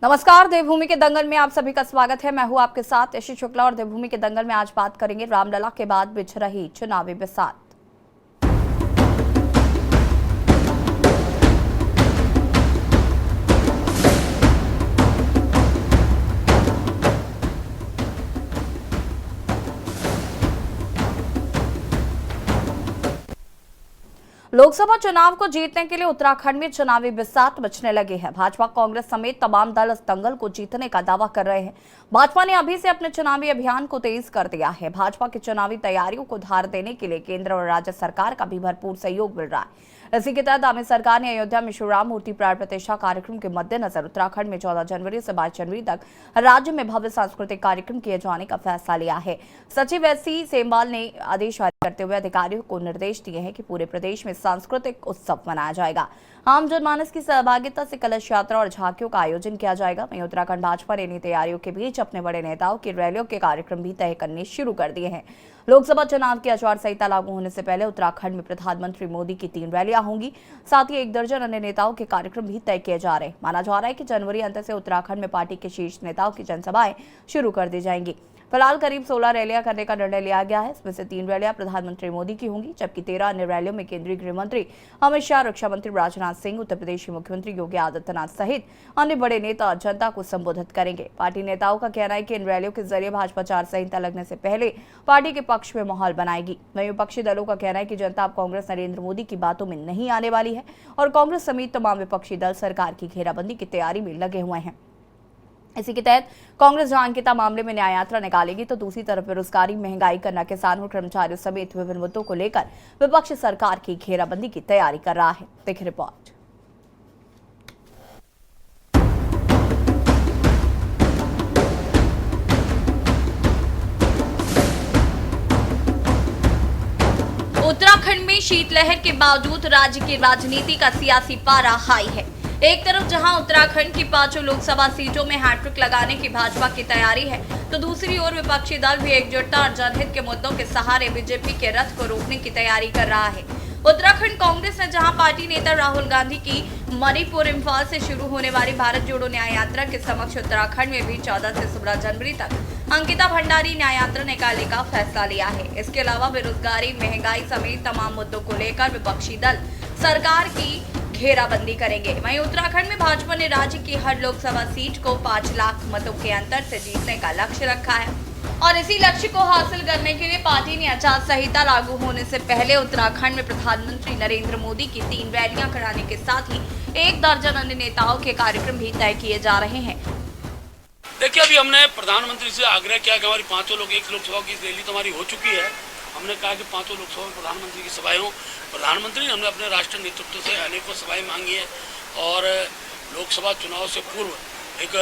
नमस्कार, देवभूमि के दंगल में आप सभी का स्वागत है। मैं हूं आपके साथ यशी शुक्ला और देवभूमि के दंगल में आज बात करेंगे रामलला के बाद बिछ रही चुनावी बिसात। लोकसभा चुनाव को जीतने के लिए उत्तराखंड में चुनावी बिसात मचने लगे हैं। भाजपा, कांग्रेस समेत तमाम दल इस दंगल को जीतने का दावा कर रहे हैं। भाजपा ने अभी से अपने चुनावी अभियान को तेज कर दिया है। भाजपा की चुनावी तैयारियों को धार देने के लिए केंद्र और राज्य सरकार का भी भरपूर सहयोग मिल रहा है। इसी के तहत आमिर सरकार ने अयोध्या में श्री राम मूर्ति प्राण प्रतिष्ठा कार्यक्रम के मद्देनजर उत्तराखंड में 14 जनवरी से 22 जनवरी तक राज्य में भव्य सांस्कृतिक कार्यक्रम किए जाने का फैसला लिया है। सचिव एससी सेमवाल ने आदेश जारी करते हुए अधिकारियों को निर्देश दिए हैं कि पूरे प्रदेश में सांस्कृतिक उत्सव मनाया जाएगा। आम जनमानस की सहभागिता से कलश यात्रा और झांकियों का आयोजन किया जाएगा। वहीं उत्तराखंड भाजपा ने इन तैयारियों के बीच अपने बड़े नेताओं की रैलियों के कार्यक्रम भी तय करने शुरू कर दिए हैं। लोकसभा चुनाव की आचार संहिता लागू होने से पहले उत्तराखंड में प्रधानमंत्री मोदी की 3 रैलियां होंगी। साथ ही 1 दर्जन अन्य नेताओं के कार्यक्रम भी तय किए जा रहे हैं। माना जा रहा है कि जनवरी अंत से उत्तराखंड में पार्टी के शीर्ष नेताओं की जनसभाएं शुरू कर दी जाएंगी। फिलहाल करीब 16 रैलियां करने का निर्णय लिया गया है। इसमें से 3 रैलियां प्रधानमंत्री मोदी की होंगी, जबकि 13 अन्य रैलियों में केंद्रीय गृह मंत्री अमित शाह, रक्षा मंत्री राजनाथ सिंह, उत्तर प्रदेश के मुख्यमंत्री योगी आदित्यनाथ सहित अन्य बड़े नेता जनता को संबोधित करेंगे। पार्टी नेताओं का कहना है कि इन रैलियों के जरिए भाजपा आचार संहिता लगने से पहले पार्टी के पक्ष में माहौल बनाएगी। वहीं विपक्षी दलों का कहना है कि जनता अब कांग्रेस नरेंद्र मोदी की बातों में नहीं आने वाली है और कांग्रेस समेत तमाम विपक्षी दल सरकार की घेराबंदी की तैयारी में लगे हुए हैं। इसी के तहत कांग्रेस जहां अंकिता मामले में न्याय यात्रा निकालेगी, तो दूसरी तरफ बेरोजगारी, महंगाई, गन्ना किसानों और कर्मचारियों समेत विभिन्न मुद्दों को लेकर विपक्ष सरकार की घेराबंदी की तैयारी कर रहा है। देखिए रिपोर्ट। उत्तराखंड में शीतलहर के बावजूद राज्य की राजनीति का सियासी पारा हाई है। एक तरफ जहां उत्तराखंड की 5 लोकसभा सीटों में हैट्रिक लगाने की भाजपा की तैयारी है, तो दूसरी ओर विपक्षी दल भी एकजुटता और जनहित के मुद्दों के सहारे बीजेपी के रथ को रोकने की तैयारी कर रहा है। उत्तराखंड कांग्रेस ने जहां पार्टी नेता राहुल गांधी की मणिपुर इम्फाल से शुरू होने वाली भारत जोड़ो न्याय यात्रा के समक्ष उत्तराखंड में भी 14 से 16 जनवरी तक अंकिता भंडारी न्याय यात्रा निकालने का फैसला लिया है। इसके अलावा बेरोजगारी, महंगाई समेत तमाम मुद्दों को लेकर विपक्षी दल सरकार की घेराबंदी करेंगे। वहीं उत्तराखंड में भाजपा ने राज्य की हर लोकसभा सीट को 5 लाख मतों के अंतर से जीतने का लक्ष्य रखा है और इसी लक्ष्य को हासिल करने के लिए पार्टी ने आचार संहिता लागू होने से पहले उत्तराखंड में प्रधानमंत्री नरेंद्र मोदी की 3 रैलियां कराने के साथ ही 1 दर्जन अन्य नेताओं के कार्यक्रम भी तय किए जा रहे हैं। देखिए, अभी हमने प्रधानमंत्री से आग्रह किया कि हमारी 5 लोकसभा की रैली तो हमारी हो चुकी है। हमने कहा कि 5 लोकसभा में प्रधानमंत्री की सभाएं हों। प्रधानमंत्री ने हमने अपने राष्ट्रीय नेतृत्व से अनेकों सभाएं मांगी है और लोकसभा चुनाव से पूर्व एक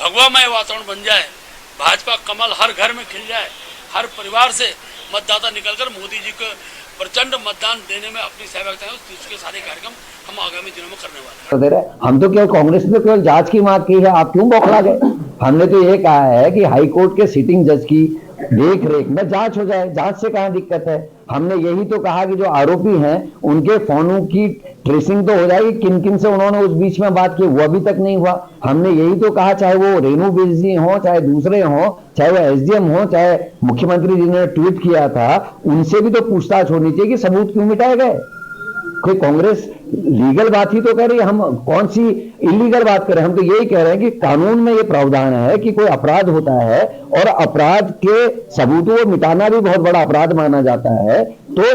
भगवामय वातावरण बन जाए, भाजपा कमल हर घर में खिल जाए, हर परिवार से मतदाता निकलकर मोदी जी को प्रचंड मतदान देने में अपनी सहभागिता है। उसके सारे कार्यक्रम हम आगामी दिनों में करने वाले हैं। हम तो केवल कांग्रेस ने केवल जांच की मांग की है, आप क्यों बौखला गए? हमने तो ये कहा है कि हाई कोर्ट के सिटिंग जज की देख रेख में जांच हो जाए। जांच से कहां दिक्कत है? हमने यही तो कहा कि जो आरोपी हैं उनके फोनों की ट्रेसिंग तो हो जाएगी, किन किन से उन्होंने उस बीच में बात की, वो अभी तक नहीं हुआ। हमने यही तो कहा, चाहे वो रेणु बिजली हो, चाहे दूसरे हो, चाहे वो एसडीएम हो, चाहे मुख्यमंत्री जिन्होंने ट्वीट किया था, उनसे भी तो पूछताछ होनी चाहिए कि सबूत क्यों मिटाए गए। कोई कांग्रेस लीगल बात ही तो कह रही है, हम कौन सी इलीगल बात कर रहे हैं? हम तो यही कह रहे हैं कि कानून में ये प्रावधान है कि कोई अपराध होता है और अपराध के सबूतों को मिटाना भी बहुत बड़ा अपराध माना जाता है। तो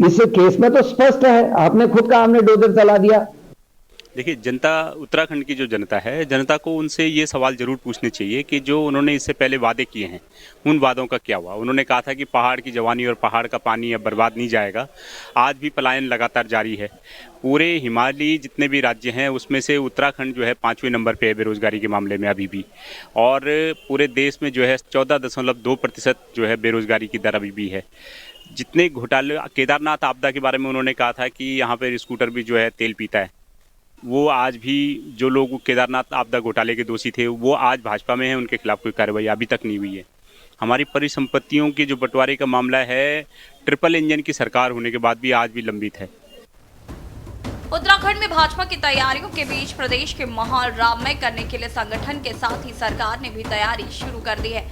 इस केस में तो स्पष्ट है, आपने खुद का हमने डोजर चला दिया। देखिए, जनता, उत्तराखंड की जो जनता है, जनता को उनसे ये सवाल जरूर पूछने चाहिए कि जो उन्होंने इससे पहले वादे किए हैं, उन वादों का क्या हुआ। उन्होंने कहा था कि पहाड़ की जवानी और पहाड़ का पानी अब बर्बाद नहीं जाएगा। आज भी पलायन लगातार जारी है। पूरे हिमालयी जितने भी राज्य हैं उसमें से उत्तराखंड जो है 5वें नंबर पे है बेरोजगारी के मामले में अभी भी, और पूरे देश में जो है 14.2% जो है बेरोजगारी की दर अभी भी है। जितने घोटाले, केदारनाथ आपदा के बारे में उन्होंने कहा था कि यहाँ पर स्कूटर भी जो है तेल पीता है, वो आज भी जो लोग केदारनाथ आपदा घोटाले के दोषी थे वो आज भाजपा में है, उनके खिलाफ कोई कार्रवाई अभी तक नहीं हुई है। हमारी परिसंपत्तियों के जो बंटवारे का मामला है, ट्रिपल इंजन की सरकार होने के बाद भी आज भी लंबित है। उत्तराखंड में भाजपा की तैयारियों के बीच प्रदेश के माहौल राममय करने के लिए संगठन के साथ ही सरकार ने भी तैयारी शुरू कर दी है।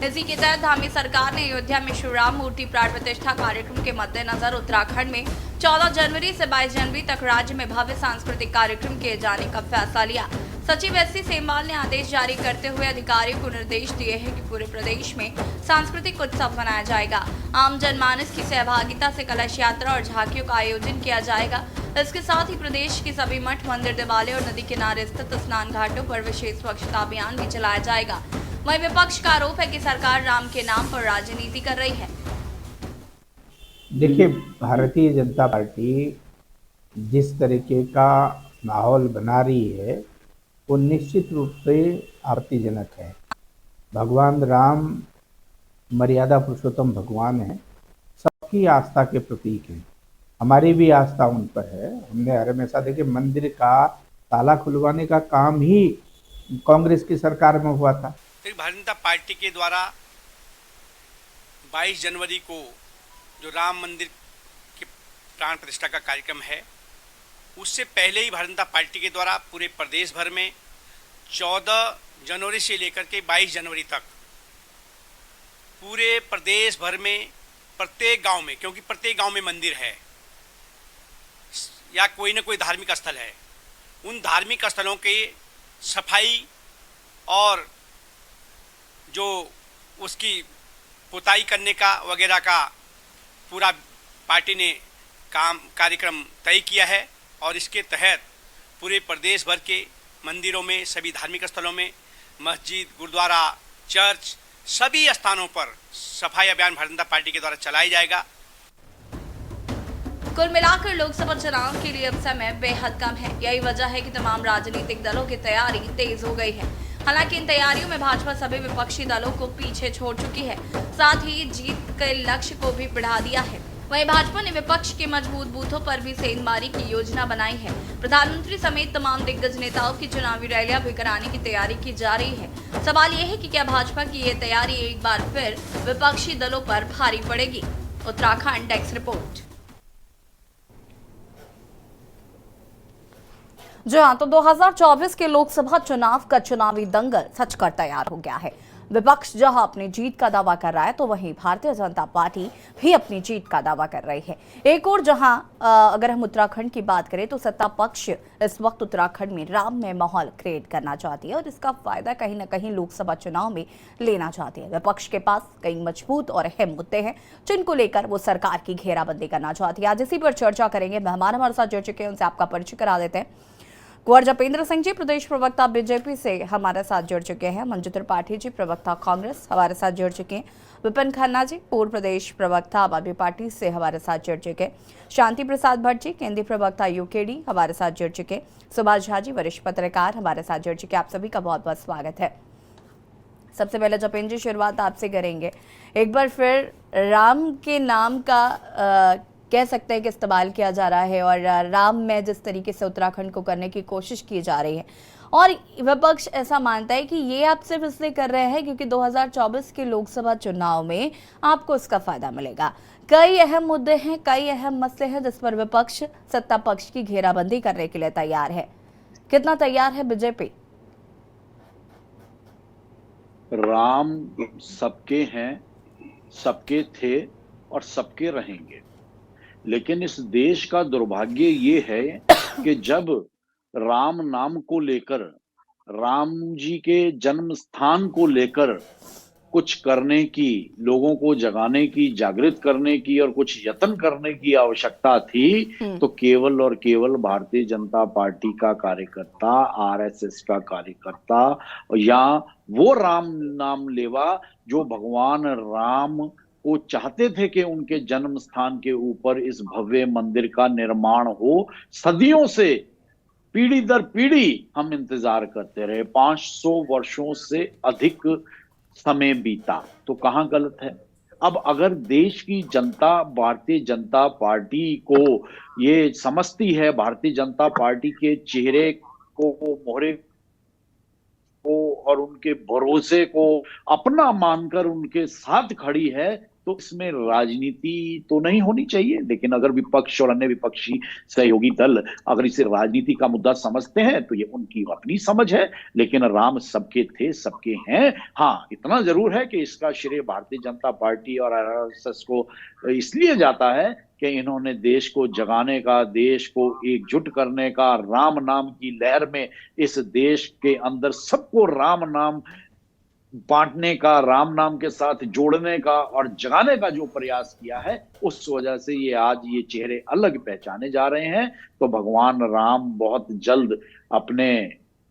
इसी के तहत धामी सरकार ने अयोध्या में श्री राम मूर्ति प्राण प्रतिष्ठा कार्यक्रम के मद्देनजर उत्तराखंड में 14 जनवरी से 22 जनवरी तक राज्य में भव्य सांस्कृतिक कार्यक्रम किए जाने का फैसला लिया। सचिव एस सी सेमवाल ने आदेश जारी करते हुए अधिकारियों को निर्देश दिए हैं कि पूरे प्रदेश में सांस्कृतिक उत्सव मनाया जाएगा। आम जनमानस की सहभागिता से कलश यात्रा और झांकियों का आयोजन किया जाएगा। इसके साथ ही प्रदेश के सभी मठ, मंदिर, देवालय और नदी किनारे स्थित स्नान घाटों पर विशेष स्वच्छता अभियान भी चलाया जाएगा। वहीं विपक्ष का आरोप है कि सरकार राम के नाम पर राजनीति कर रही है। देखिए, भारतीय जनता पार्टी जिस तरीके का माहौल बना रही है वो निश्चित रूप से आपत्तिजनक है। भगवान राम मर्यादा पुरुषोत्तम भगवान है, सबकी आस्था के प्रतीक हैं। हमारी भी आस्था उन पर है। हमने हर हमेशा देखे मंदिर का ताला खुलवाने का काम ही कांग्रेस की सरकार में हुआ था। भारतीय जनता पार्टी के द्वारा 22 जनवरी को जो राम मंदिर की प्राण प्रतिष्ठा का कार्यक्रम है, उससे पहले ही भारतीय जनता पार्टी के द्वारा पूरे प्रदेश भर में 14 जनवरी से लेकर के 22 जनवरी तक पूरे प्रदेश भर में प्रत्येक गांव में, क्योंकि प्रत्येक गांव में मंदिर है या कोई न कोई धार्मिक स्थल है, उन धार्मिक स्थलों के सफाई और जो उसकी पुताई करने का वगैरह का पूरा पार्टी ने कार्यक्रम तय किया है। और इसके तहत पूरे प्रदेश भर के मंदिरों में, सभी धार्मिक स्थलों में, मस्जिद, गुरुद्वारा, चर्च, सभी स्थानों पर सफाई अभियान भारतीय जनता पार्टी के द्वारा चलाया जाएगा। कुल मिलाकर लोकसभा चुनाव के लिए अब समय बेहद कम है। यही वजह है कि तमाम राजनीतिक दलों की तैयारी तेज हो गई है। हालांकि इन तैयारियों में भाजपा सभी विपक्षी दलों को पीछे छोड़ चुकी है, साथ ही जीत के लक्ष्य को भी बढ़ा दिया है। वहीं भाजपा ने विपक्ष के मजबूत बूथों पर भी सेंधमारी की योजना बनाई है। प्रधानमंत्री समेत तमाम दिग्गज नेताओं की चुनावी रैलियां भी कराने की तैयारी की जा रही है। सवाल यह है कि क्या भाजपा की ये तैयारी एक बार फिर विपक्षी दलों पर भारी पड़ेगी। Uttarakhand desk report. जी हाँ, तो 2024 के लोकसभा चुनाव का चुनावी दंगल सच कर तैयार हो गया है। विपक्ष जहां अपनी जीत का दावा कर रहा है तो वहीं भारतीय जनता पार्टी भी अपनी जीत का दावा कर रही है। एक और जहां अगर हम उत्तराखंड की बात करें तो सत्ता पक्ष इस वक्त उत्तराखंड में राममय माहौल क्रिएट करना चाहती है और इसका फायदा कहीं न कहीं लोकसभा चुनाव में लेना चाहती है। विपक्ष के पास कई मजबूत और अहम मुद्दे हैं जिनको लेकर वो सरकार की घेराबंदी करना चाहती है। आज इसी पर चर्चा करेंगे। मेहमान हमारे साथ जुड़ चुके हैं, उनसे आपका परिचय करा देते हैं। कुंवर जपेंद्र सिंह जी प्रदेश प्रवक्ता बीजेपी से हमारे साथ जुड़ चुके हैं। मंजू त्रिपाठी जी प्रवक्ता कांग्रेस हमारे साथ जुड़ चुके हैं। विपिन खन्ना जी पूर्व प्रदेश प्रवक्ता आम आदमी पार्टी से हमारे साथ जुड़ चुके हैं। शांति प्रसाद भट्ट जी केंद्रीय प्रवक्ता यूकेडी हमारे साथ जुड़ चुके हैं। सुभाष झा जी वरिष्ठ पत्रकार हमारे साथ जुड़ चुके हैं। आप सभी का बहुत बहुत स्वागत है। सबसे पहले जपेंद्र जी शुरुआत आपसे करेंगे। एक बार फिर राम के नाम का कह सकते हैं कि इस्तेमाल किया जा रहा है और राम में जिस तरीके से उत्तराखंड को करने की कोशिश की जा रही है और विपक्ष ऐसा मानता है कि ये आप सिर्फ इसलिए कर रहे हैं क्योंकि 2024 के लोकसभा चुनाव में आपको इसका फायदा मिलेगा। कई अहम मुद्दे हैं, कई अहम मसले हैं जिस पर विपक्ष सत्ता पक्ष की घेराबंदी करने के लिए तैयार है। कितना तैयार है बीजेपी? राम सबके हैं, सबके थे और सबके रहेंगे। लेकिन इस देश का दुर्भाग्य ये है कि जब राम नाम को लेकर, राम जी के जन्म स्थान को लेकर कुछ करने की, लोगों को जगाने की, जागृत करने की और कुछ यत्न करने की आवश्यकता थी तो केवल और केवल भारतीय जनता पार्टी का कार्यकर्ता, आरएसएस का कार्यकर्ता या वो राम नाम लेवा जो भगवान राम वो चाहते थे कि उनके जन्म स्थान के ऊपर इस भव्य मंदिर का निर्माण हो। सदियों से, पीढ़ी दर पीढ़ी हम इंतजार करते रहे, 500 वर्षों से अधिक समय बीता, तो कहां गलत है? अब अगर देश की जनता भारतीय जनता पार्टी को ये समझती है, भारतीय जनता पार्टी के चेहरे को, मोहरे को और उनके भरोसे को अपना मानकर उनके साथ खड़ी है, तो इसमें राजनीति तो नहीं होनी चाहिए। लेकिन अगर विपक्ष और अन्य विपक्षी सहयोगी दल अगर इसे राजनीति का मुद्दा समझते हैं तो ये उनकी अपनी समझ है, लेकिन राम सबके थे, सबके हैं। हाँ, इतना जरूर है कि इसका श्रेय भारतीय जनता पार्टी और आरएसएस को इसलिए जाता है कि इन्होंने देश को जगाने का, देश को एकजुट करने का, राम नाम की लहर में इस देश के अंदर सबको राम नाम बांटने का, राम नाम के साथ जोड़ने का और जगाने का जो प्रयास किया है, उस वजह से ये आज ये चेहरे अलग पहचाने जा रहे हैं। तो भगवान राम बहुत जल्द अपने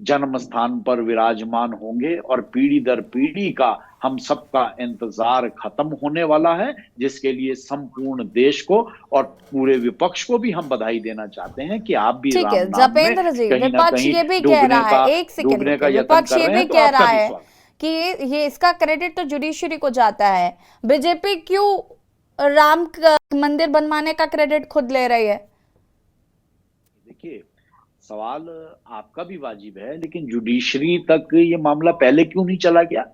जन्म स्थान पर विराजमान होंगे और पीढ़ी दर पीढ़ी का हम सबका इंतजार खत्म होने वाला है, जिसके लिए संपूर्ण देश को और पूरे विपक्ष को भी हम बधाई देना चाहते हैं कि आप भी ठीक राम है नाम में जपेंद्र जी, कहीं ना विपक्ष कहीं ये भी कह रहा है, एक सेकंड, डूबने का यत्न विपक्ष कर ये रहे भी हैं, तो कह आपका रहा भी है स्वागत। कि ये इसका क्रेडिट तो जुडिशरी को जाता है, बीजेपी क्यों राम का मंदिर बनवाने का क्रेडिट खुद ले रही है? देखिए, सवाल आपका भी वाजिब है, लेकिन जुडिशरी तक ये मामला पहले क्यों नहीं चला गया?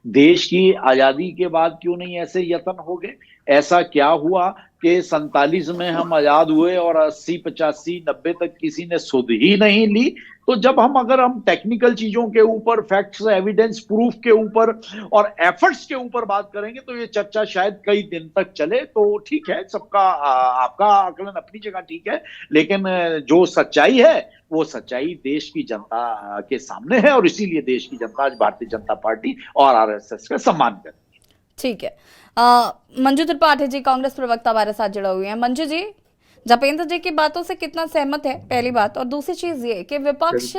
देश की आजादी के बाद क्यों नहीं ऐसे यत्न हो गए? ऐसा क्या हुआ कि 47 में हम आजाद हुए और 80, 85, 90 तक किसी ने सुध ही नहीं ली? तो जब अगर हम टेक्निकल चीजों के ऊपर, फैक्ट्स, एविडेंस, प्रूफ के ऊपर और एफर्ट्स के ऊपर बात करेंगे तो ये चर्चा शायद कई दिन तक चले। तो ठीक है, सबका आपका आकलन अपनी जगह ठीक है, लेकिन जो सच्चाई है वो सच्चाई देश की जनता के सामने है और इसीलिए देश की जनता आज भारतीय जनता पार्टी और आरएसएस का सम्मान करती है। ठीक है, मंजू त्रिपाठी जी कांग्रेस प्रवक्ता हमारे साथ जुड़े हुए हैं। मंजू जी, जपेंद्र जी की बातों से कितना सहमत है, पहली बात, और दूसरी चीज ये कि विपक्ष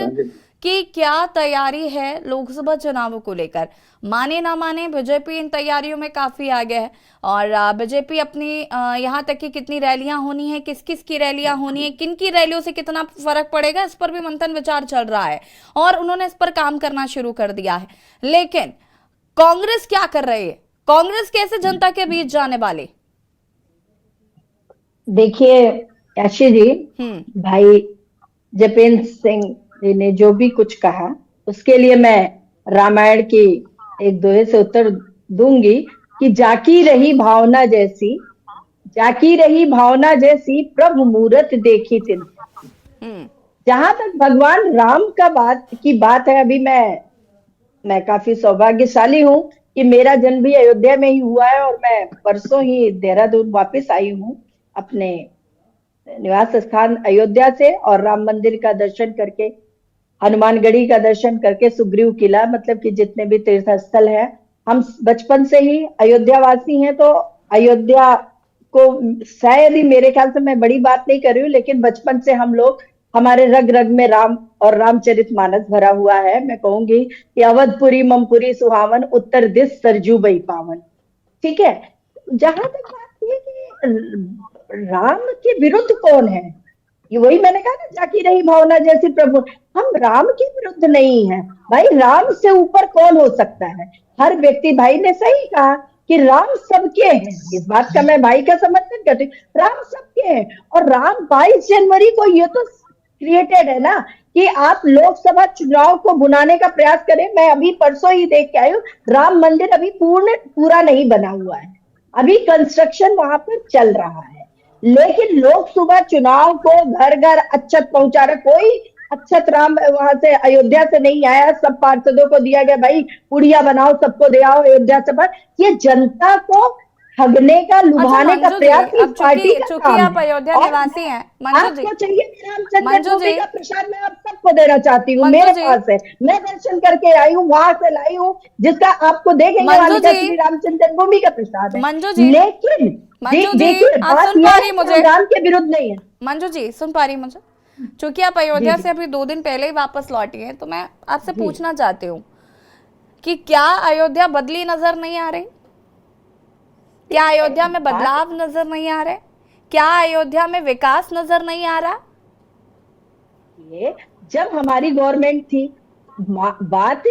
की क्या तैयारी है लोकसभा चुनावों को लेकर? माने ना माने बीजेपी इन तैयारियों में काफी आगे है और बीजेपी अपनी यहाँ तक कि कितनी रैलियां होनी है, किस किस की रैलियां होनी है, किन की रैलियों से कितना फर्क पड़ेगा, इस पर भी मंथन विचार चल रहा है और उन्होंने इस पर काम करना शुरू कर दिया है। लेकिन कांग्रेस क्या कर रही है? कांग्रेस कैसे जनता के बीच जाने वाली? देखिए याशी जी, भाई जपेंद्र सिंह जी ने जो भी कुछ कहा उसके लिए मैं रामायण की एक दोहे से उत्तर दूंगी कि जाकी रही भावना जैसी, जाकी रही भावना जैसी प्रभु मूरत देखी तिन। जहां तक भगवान राम की बात है, अभी मैं काफी सौभाग्यशाली हूं कि मेरा जन्म भी अयोध्या में ही हुआ है और मैं परसों ही देहरादून वापस आई हूं अपने निवास स्थान अयोध्या से, और राम मंदिर का दर्शन करके, हनुमानगढ़ी का दर्शन करके, सुग्रीव किला, मतलब कि जितने भी तीर्थ स्थल है, हम बचपन से ही अयोध्या वासी हैं। तो अयोध्या को शायद ही, मेरे ख्याल से, मैं बड़ी बात नहीं कर रही हूँ, लेकिन बचपन से हम लोग, हमारे रग रग में राम और रामचरितमानस भरा हुआ है। मैं कहूंगी कि अवधपुरी ममपुरी सुहावन, उत्तर दिश सरजू बई पावन। ठीक है, जहां तक बात है कि राम के विरुद्ध कौन है, ये वही मैंने कहा ना, जाकी रही भावना जैसी प्रभु, हम राम के विरुद्ध नहीं है भाई। राम से ऊपर कौन हो सकता है? हर व्यक्ति, भाई ने सही कहा कि राम सबके हैं, इस बात का मैं भाई का समर्थन करती हूँ, राम सबके हैं। और राम 22 जनवरी को ये तो क्रिएटेड है ना कि आप लोकसभा चुनाव को बुनाने का प्रयास करें। मैं अभी परसों ही देख के आई हूँ, राम मंदिर अभी पूरा नहीं बना हुआ है, अभी कंस्ट्रक्शन वहां पर चल रहा है। लेकिन लोकसभा चुनाव को घर घर अच्छत पहुंचा रहा, कोई अच्छत राम वहां से अयोध्या से नहीं आया, सब पार्षदों को दिया गया, भाई पुड़िया बनाओ, सबको दे आओ अयोध्या से। पर ये जनता को ठगने का, लुभाने का प्रयास इस पार्टी का काम है। आप अयोध्या निवासी हैं मंजू जी, आपको चाहिए रामचंद्र भूमि का प्रसाद, मैं आप सबको देना चाहती हूँ, मेरे पास है, मैं दर्शन करके आई हूँ, वहां से लाई हूँ, जिसका आपको देखेंगे श्री रामचंद्र भूमि का प्रसाद है। लेकिन देखिए, बात यह मुझे राम के विरुद्ध नहीं है। मंजू जी सुन पा रही मुझे? चूंकि आप अयोध्या से अभी 2 दिन पहले ही वापस लौटी हैं, तो मैं आपसे पूछना चाहती हूँ कि क्या अयोध्या बदली नजर नहीं आ रही? क्या अयोध्या में बदलाव नजर नहीं आ रहे? क्या अयोध्या में विकास नजर नहीं आ रहा? ये जब हमारी गवर्नमेंट थी, बात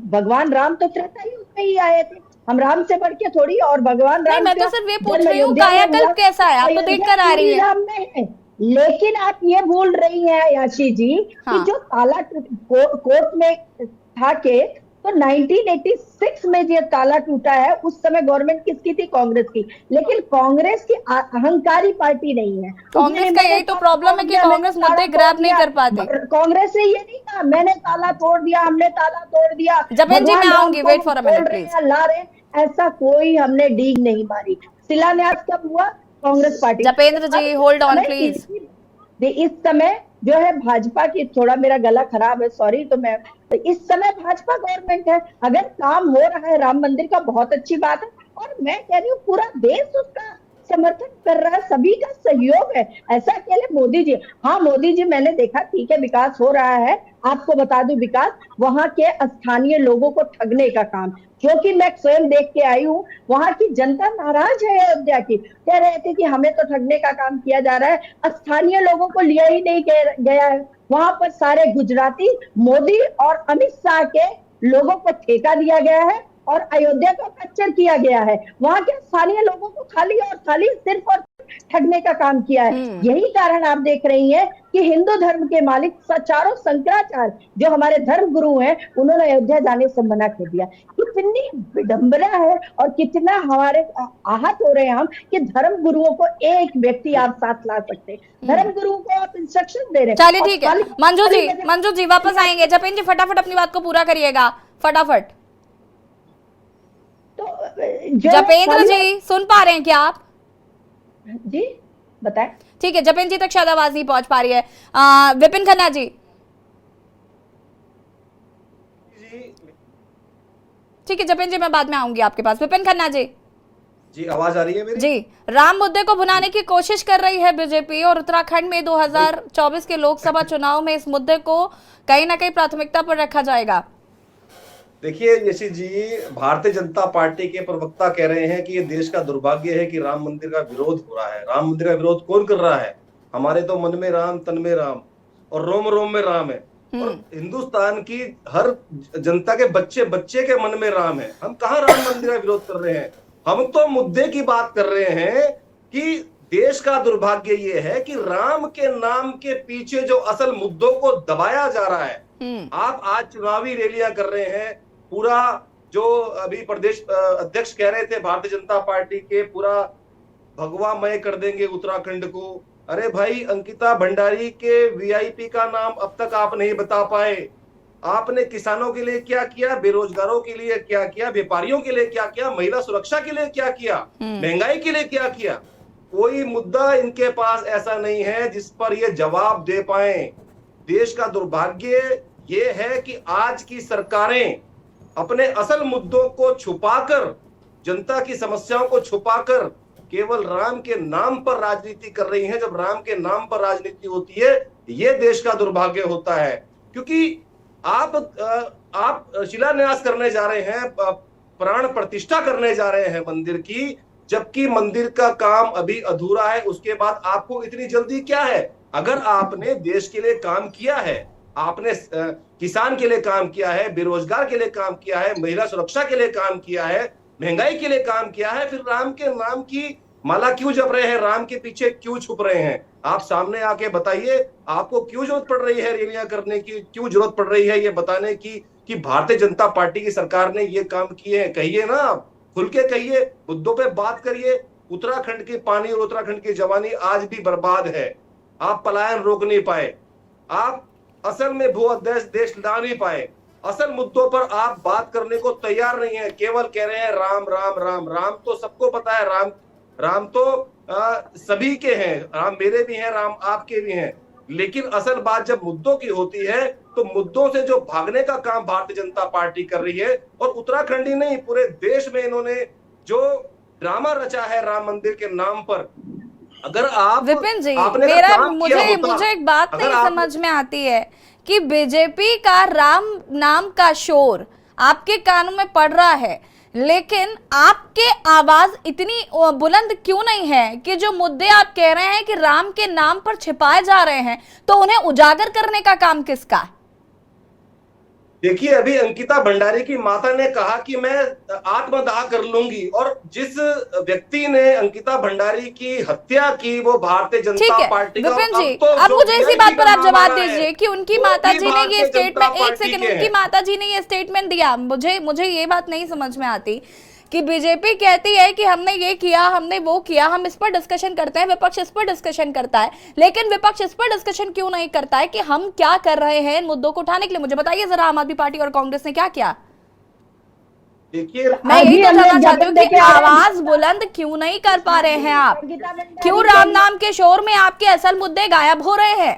भगवान राम तो त्रेता युग में ही आए थे, हम राम से बढ़ के थोड़ी, और भगवान राम, मैं तो सिर्फ ये पूछ रही हूँ कायाकल्प कैसा है, आप तो देख कर आ रही है। लेकिन आप ये भूल रही हैं याशी जी कि जो ताला कोर्ट में था के तो 1986 में ये ताला टूटा है, उस समय गवर्नमेंट किसकी थी? कांग्रेस की। लेकिन कांग्रेस की अहंकारी पार्टी नहीं है। कांग्रेस का यही तो प्रॉब्लम है कि कांग्रेस मुद्दे ग्रैब नहीं कर पाती। कांग्रेस ने ये नहीं कहा मैंने ताला तोड़ दिया, हमने ताला तोड़ दिया। जपेन जी, मैं आऊंगी, wait for a minute please. ला रहे, ऐसा कोई हमने डीग नहीं मारी। शिलान्यास कब हुआ? Congress party. Japendra ji hold on please. इस समय जो है भाजपा की, थोड़ा मेरा गला खराब है सॉरी, तो इस समय भाजपा गवर्नमेंट है। अगर काम हो रहा है राम मंदिर का, बहुत अच्छी बात है, और मैं कह रही हूँ पूरा देश उसका समर्थन कर रहा है, सभी का सहयोग है। ऐसा अकेले मोदी जी, हाँ मोदी जी मैंने देखा ठीक है विकास हो रहा है। आपको बता दूं विकास वहां के स्थानीय लोगों को ठगने का काम, क्योंकि मैं स्वयं देख के आई हूँ, वहां की जनता नाराज है अयोध्या की। कह रहे थे कि हमें तो ठगने का काम किया जा रहा है, स्थानीय लोगों को लिया ही नहीं गया है। वहां पर सारे गुजराती मोदी और अमित शाह के लोगों को ठेका दिया गया है और अयोध्या को कैप्चर किया गया है। वहां के स्थानीय लोगों को खाली और खाली सिर्फ और ठगने का काम किया है। यही कारण आप देख रही हैं कि हिंदू धर्म के मालिक चारों शंकराचार्य जो हमारे धर्म गुरु हैं, उन्होंने अयोध्या जाने से मना कर दिया। कितनी विडंबना है और कितना हमारे आहत हो रहे हैं हम कि धर्म गुरुओं को एक व्यक्ति आप साथ ला सकते, धर्म गुरुओं को आप इंस्ट्रक्शन दे रहे हैं। चलिए ठीक है मंजू जी वापस आएंगे। जपेन जी फटाफट अपनी बात को पूरा करिएगा, फटाफट। जपेंद्र जी सुन पा रहे हैं क्या आप? जी बताएं। ठीक है, जपेंद्र जी तक शायद आवाज नहीं पहुंच पा रही है। विपिन खन्ना जी। ठीक है जपेंद्र जी, मैं बाद में आऊंगी आपके पास। विपिन खन्ना जी। जी आवाज आ रही है मेरी? जी, राम मुद्दे को भुनाने की कोशिश कर रही है बीजेपी और उत्तराखंड में 2024 के लोकसभा चुनाव में इस मुद्दे को कहीं ना कहीं प्राथमिकता पर रखा जाएगा। देखिए यशी जी, भारतीय जनता पार्टी के प्रवक्ता कह रहे हैं कि ये देश का दुर्भाग्य है कि राम मंदिर का विरोध हो रहा है। राम मंदिर का विरोध कौन कर रहा है? हमारे तो मन में राम, तन में राम और रोम रोम में राम है। और हिंदुस्तान की हर जनता के बच्चे बच्चे के मन में राम है। हम कहाँ राम मंदिर का विरोध कर रहे हैं? हम तो मुद्दे की बात कर रहे हैं कि देश का दुर्भाग्य ये है कि राम के नाम के पीछे जो असल मुद्दों को दबाया जा रहा है। आप आज चुनावी रैलियां कर रहे हैं, पूरा जो अभी प्रदेश अध्यक्ष कह रहे थे भारतीय जनता पार्टी के, पूरा भगवामय कर देंगे उत्तराखंड को। अरे भाई, अंकिता भंडारी के वीआईपी का नाम अब तक आप नहीं बता पाए। आपने किसानों के लिए क्या किया, बेरोजगारों के लिए क्या किया, व्यापारियों के लिए क्या किया, महिला सुरक्षा के लिए क्या किया, महंगाई के लिए क्या किया? कोई मुद्दा इनके पास ऐसा नहीं है जिस पर ये जवाब दे पाए। देश का दुर्भाग्य ये है कि आज की सरकारें अपने असल मुद्दों को छुपाकर, जनता की समस्याओं को छुपाकर केवल राम के नाम पर राजनीति कर रही हैं। जब राम के नाम पर राजनीति होती है, ये देश का दुर्भाग्य होता है। क्योंकि आप शिलान्यास करने जा रहे हैं, प्राण प्रतिष्ठा करने जा रहे हैं मंदिर की, जबकि मंदिर का काम अभी अधूरा है। उसके बाद आपको इतनी जल्दी क्या है? अगर आपने देश के लिए काम किया है, आपने किसान के लिए काम किया है, बेरोजगार के लिए काम किया है, महिला सुरक्षा के लिए काम किया है, महंगाई के लिए काम किया है, फिर राम के नाम की माला क्यों जप रहे हैं? राम के पीछे क्यों छुप रहे हैं? आप सामने आके बताइए, आपको क्यों जरूरत पड़ रही है रैलियां करने की? क्यों जरूरत पड़ रही है ये बताने की कि भारतीय जनता पार्टी की सरकार ने ये काम किए हैं? कहिए ना, आप खुल के कहिए, मुद्दों पे बात करिए। उत्तराखंड की पानी और उत्तराखंड की जवानी आज भी बर्बाद है। आप पलायन रोक नहीं पाए, आप असल में भू अध्यक्ष देश ला नहीं पाए, असल मुद्दों पर आप बात करने को तैयार नहीं है। केवल कह रहे हैं राम राम राम। राम तो सबको पता है, राम तो सभी के हैं, राम मेरे भी हैं, राम आपके भी हैं। लेकिन असल बात जब मुद्दों की होती है तो मुद्दों से जो भागने का काम भारतीय जनता पार्टी कर रही है, और उत्तराखंड ही नहीं पूरे देश में इन्होंने जो ड्रामा रचा है राम मंदिर के नाम पर। अगर आप विपिन जी, मुझे एक बात नहीं समझ में आती है कि बीजेपी का राम नाम का शोर आपके कानों में पड़ रहा है, लेकिन आपके आवाज इतनी बुलंद क्यों नहीं है कि जो मुद्दे आप कह रहे हैं कि राम के नाम पर छिपाए जा रहे हैं, तो उन्हें उजागर करने का काम किसका? देखिए, अभी अंकिता भंडारी की माता ने कहा कि मैं आत्मदाह कर लूंगी, और जिस व्यक्ति ने अंकिता भंडारी की हत्या की वो भारतीय ठीक जनता है पार्टी का। विपिन जी, तो अब जो मुझे इसी VIP बात पर का आप नाम जवाब आ रहा है, दीजिए कि उनकी वो माता भी जी ने ये भारतीय स्टेटमेंट, जनता एक सेकंड, पार्टी के उनकी हैं। माता जी ने ये स्टेटमेंट दिया, मुझे ये बात नहीं समझ में आती कि बीजेपी कहती है कि हमने ये किया, हमने वो किया, हम इस पर डिस्कशन करते हैं, विपक्ष इस पर डिस्कशन करता है, लेकिन विपक्ष इस पर डिस्कशन क्यों नहीं करता है कि हम क्या कर रहे हैं इन मुद्दों को उठाने के लिए? मुझे बताइए जरा, आम आदमी पार्टी और कांग्रेस ने क्या किया? देखिए, मैं यही तो जानना चाहती हूँ कि आवाज बुलंद क्यों नहीं कर पा रहे हैं आप? क्यों राम नाम के शोर में आपके असल मुद्दे गायब हो रहे हैं?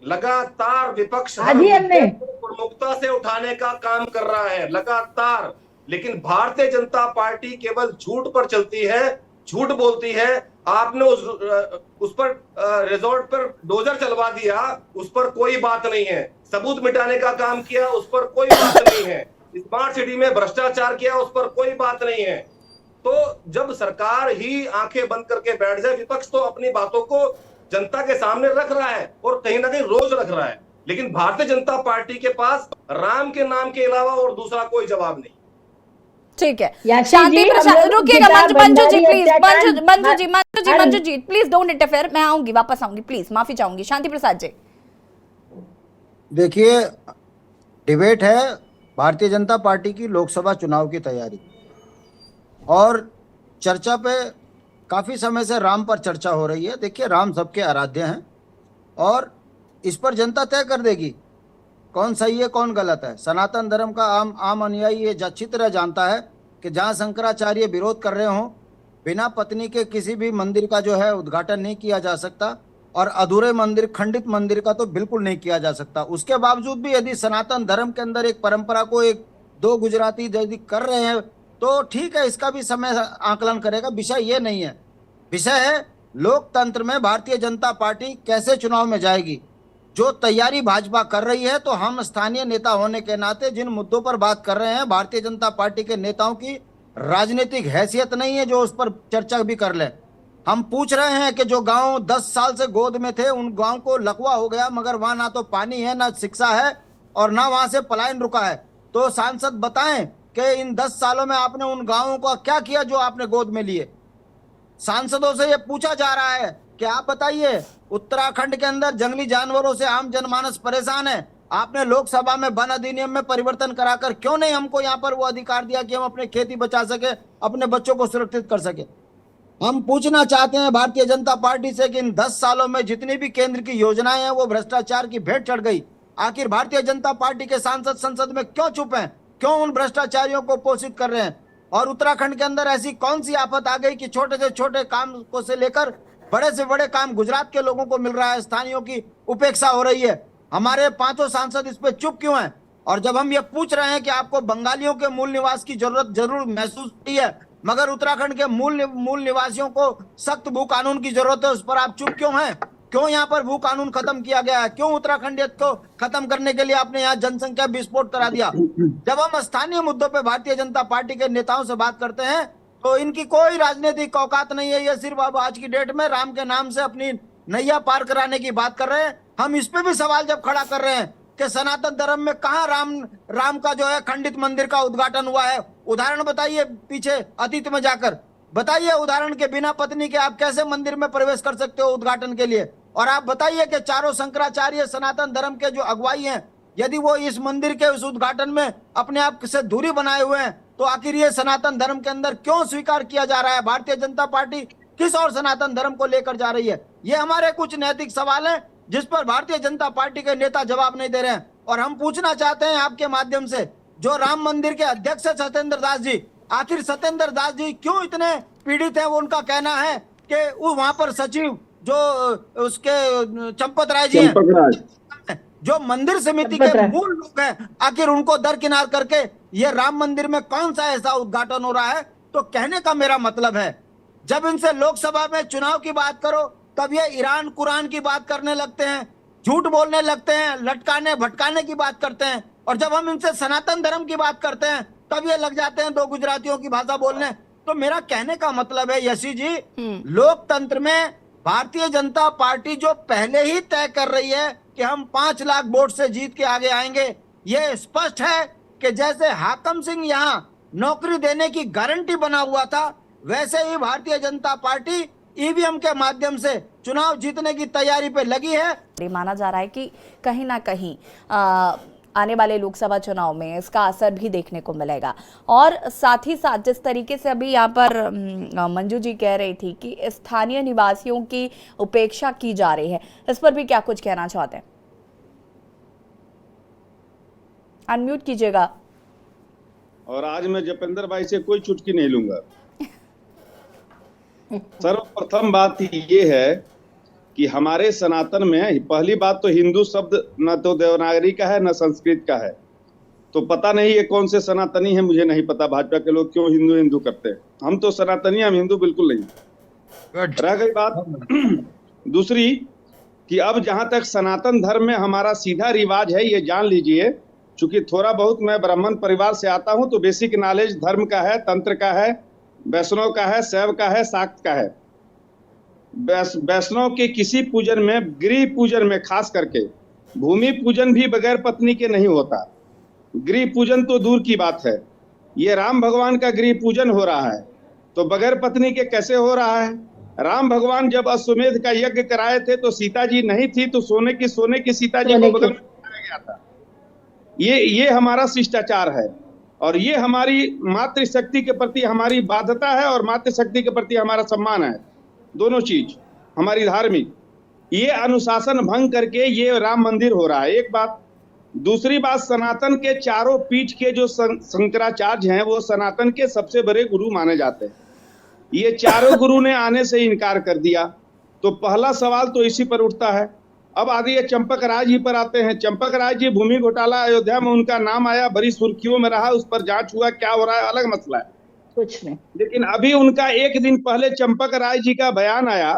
लगातार विपक्ष प्रमुखता से उठाने का काम कर रहा है, लगातार। लेकिन भारतीय जनता पार्टी केवल झूठ पर चलती है, झूठ बोलती है। आपने उस पर रिजॉर्ट पर डोजर चलवा दिया, उस पर कोई बात नहीं है। सबूत मिटाने का काम किया, उस पर कोई बात नहीं है। स्मार्ट सिटी में भ्रष्टाचार किया, उस पर कोई बात नहीं है। तो जब सरकार ही आंखें बंद करके बैठ जाए, विपक्ष तो अपनी बातों को जनता के सामने रख रहा है और कहीं ना कहीं रोज रख रहा है, लेकिन भारतीय जनता पार्टी के पास राम के नाम के अलावा और दूसरा कोई जवाब नहीं। ठीक है, शांति प्रसाद, रुकिएगा Manju ji please, Manju ji please don't interfere, मैं आऊंगी, वापस आऊंगी, प्लीज माफी चाहूंगी। शांति प्रसाद जी, देखिए, डिबेट है भारतीय जनता पार्टी की लोकसभा चुनाव की तैयारी, और चर्चा पे काफी समय से राम पर चर्चा हो रही है। देखिए, राम सबके आराध्य हैं और इस पर जनता तय कर देगी कौन सही है कौन गलत है। सनातन धर्म का आम अनुयायी ये अच्छी तरह जानता है कि जहाँ शंकराचार्य विरोध कर रहे हों, बिना पत्नी के किसी भी मंदिर का जो है उद्घाटन नहीं किया जा सकता, और अधूरे मंदिर, खंडित मंदिर का तो बिल्कुल नहीं किया जा सकता। उसके बावजूद भी यदि सनातन धर्म के अंदर एक परंपरा को एक दो गुजराती यदि कर रहे हैं तो ठीक है, इसका भी समय आकलन करेगा। विषय ये नहीं है, विषय है लोकतंत्र में भारतीय जनता पार्टी कैसे चुनाव में जाएगी। जो तैयारी भाजपा कर रही है, तो हम स्थानीय नेता होने के नाते जिन मुद्दों पर बात कर रहे हैं, भारतीय जनता पार्टी के नेताओं की राजनीतिक हैसियत नहीं है जो उस पर चर्चा भी कर ले। हम पूछ रहे हैं कि जो गांव 10 साल से गोद में थे, उन गांव को लकवा हो गया, मगर वहां ना तो पानी है, ना शिक्षा है, और ना वहां से पलायन रुका है। तो सांसद बताएं कि इन 10 सालों में आपने उन गांवों का क्या किया जो आपने गोद में लिए। सांसदों से ये पूछा जा रहा है कि आप बताइए, उत्तराखंड के अंदर जंगली जानवरों से आम जनमानस परेशान है, आपने लोकसभा में वन अधिनियम में परिवर्तन कराकर क्यों नहीं हमको यहाँ पर वो अधिकार दिया कि हम अपने खेती बचा सके, अपने बच्चों को सुरक्षित कर सके। हम पूछना चाहते हैं भारतीय जनता पार्टी से कि इन 10 सालों में जितनी भी केंद्र की योजनाएं हैं वो भ्रष्टाचार की भेंट चढ़ गई। आखिर भारतीय जनता पार्टी के सांसद संसद में क्यों चुप हैं, क्यों उन भ्रष्टाचारियों को पोषित कर रहे हैं। और उत्तराखंड के अंदर ऐसी कौन सी आफत आ गई कि छोटे से छोटे काम को से लेकर बड़े से बड़े काम गुजरात के लोगों को मिल रहा है, स्थानीयों की उपेक्षा हो रही है। हमारे 5 सांसद इस पे चुप क्यों हैं? और जब हम ये पूछ रहे हैं कि आपको बंगालियों के मूल निवास की जरूरत जरूर महसूस होती है, मगर उत्तराखंड के मूल निवासियों को सख्त भू कानून की जरूरत है, उस पर आप चुप क्यों हैं? क्यों यहाँ पर भू कानून खत्म किया गया है? क्यों उत्तराखंडियत को खत्म करने के लिए आपने यहाँ जनसंख्या विस्फोट करा दिया? जब हम स्थानीय मुद्दों पे भारतीय जनता पार्टी के नेताओं से बात करते हैं तो इनकी कोई राजनीतिक औकात नहीं है। ये सिर्फ अब आज की डेट में राम के नाम से अपनी नैया पार कराने की बात कर रहे हैं। हम इस पे भी सवाल जब खड़ा कर रहे हैं कि सनातन धर्म में कहाँ राम का जो है खंडित मंदिर का उद्घाटन हुआ है, उदाहरण बताइए पीछे अतीत में जाकर, बताइए उदाहरण के बिना पत्नी के आप कैसे मंदिर में प्रवेश कर सकते हो उद्घाटन के लिए। और आप बताइए कि चारों शंकराचार्य सनातन धर्म के जो अगुवाई हैं, यदि वो इस मंदिर के उस उद्घाटन में अपने आप से दूरी बनाए हुए हैं, तो आखिर ये सनातन धर्म के अंदर क्यों स्वीकार किया जा रहा है? भारतीय जनता पार्टी किस और सनातन धर्म को लेकर जा रही है? ये हमारे कुछ नैतिक सवाल हैं जिस पर भारतीय जनता पार्टी के नेता जवाब नहीं दे रहे हैं। और हम पूछना चाहते हैं आपके माध्यम से, जो राम मंदिर के अध्यक्ष है सत्येंद्र दास जी, आखिर सत्येंद्र दास जी क्यों इतने पीड़ित हैं? वो उनका कहना है कि वहां पर सचिव जो उसके चंपत राय जी हैं, जो मंदिर समिति के मूल लोग हैं, आखिर उनको दरकिनार करके ये राम मंदिर में कौन सा ऐसा उद्घाटन हो रहा है? तो कहने का मेरा मतलब है, जब इनसे लोकसभा में चुनाव की बात करो तब ये ईरान कुरान की बात करने लगते हैं, झूठ बोलने लगते हैं, लटकाने भटकाने की बात करते हैं। और जब हम इनसे सनातन धर्म की बात करते हैं तब ये लग जाते हैं दो गुजरातियों की भाषा बोलने। तो मेरा कहने का मतलब है यशी जी, लोकतंत्र में भारतीय जनता पार्टी जो पहले ही तय कर रही है कि हम 5 लाख वोट से जीत के आगे आएंगे, ये स्पष्ट है कि जैसे हाकम सिंह यहाँ नौकरी देने की गारंटी बना हुआ था, वैसे ही भारतीय जनता पार्टी ईवीएम के माध्यम से चुनाव जीतने की तैयारी पे लगी है। माना जा रहा है कि कहीं ना कहीं आने वाले लोकसभा चुनाव में इसका असर भी देखने को मिलेगा। और साथ ही साथ जिस तरीके से अभी यहाँ पर मंजू जी कह रही थी कि स्थानीय निवासियों की उपेक्षा की जा रही है, इस पर भी क्या कुछ कहना चाहते हैं? अनम्यूट कीजिएगा। और आज मैं जपेंद्र भाई से कोई चुटकी नहीं लूंगा। सर्वप्रथम बात ये है कि हमारे सनातन में पहली बात तो हिंदू शब्द न तो देवनागरी का है न संस्कृत का है, तो पता नहीं ये कौन से सनातनी है, मुझे नहीं पता भाजपा के लोग क्यों हिंदू हिंदू करते हैं। हम तो सनातनी, हम हिंदू बिल्कुल नहीं। रह गई बात दूसरी कि अब जहां तक सनातन धर्म में हमारा सीधा रिवाज है, ये जान लीजिए, चूंकि थोड़ा बहुत मैं ब्राह्मण परिवार से आता हूं तो बेसिक नॉलेज धर्म का है, तंत्र का है, वैष्णव का है, शैव का है, शाक्त का है। वैष्णव के किसी पूजन में, गृह पूजन में खास करके, भूमि पूजन भी बगैर पत्नी के नहीं होता। गृह पूजन तो दूर की बात है, ये राम भगवान का गृह पूजन हो रहा है तो बगैर पत्नी के कैसे हो रहा है? राम भगवान जब अश्वमेध का यज्ञ कराए थे तो सीता जी नहीं थी, तो सोने की सीता जी को बगल में बिठाया गया था। ये हमारा शिष्टाचार है और ये हमारी मातृशक्ति के प्रति हमारी बाध्यता है और मातृशक्ति के प्रति हमारा सम्मान है। दोनों चीज हमारी धार्मिक, ये अनुशासन भंग करके ये राम मंदिर हो रहा है, एक बात। दूसरी बात, सनातन के चारों पीठ के जो शंकराचार्य हैं वो सनातन के सबसे बड़े गुरु माने जाते हैं। ये चारों गुरु ने आने से इनकार कर दिया, तो पहला सवाल तो इसी पर उठता है। अब आदि ये चंपक राय जी पर आते हैं। चंपक राय जी, भूमि घोटाला अयोध्या में उनका नाम आया, बड़ी सुर्खियों में रहा, उस पर जांच हुआ, क्या हो रहा है अलग मसला है, कुछ नहीं। लेकिन अभी उनका एक दिन पहले चंपक राय जी का बयान आया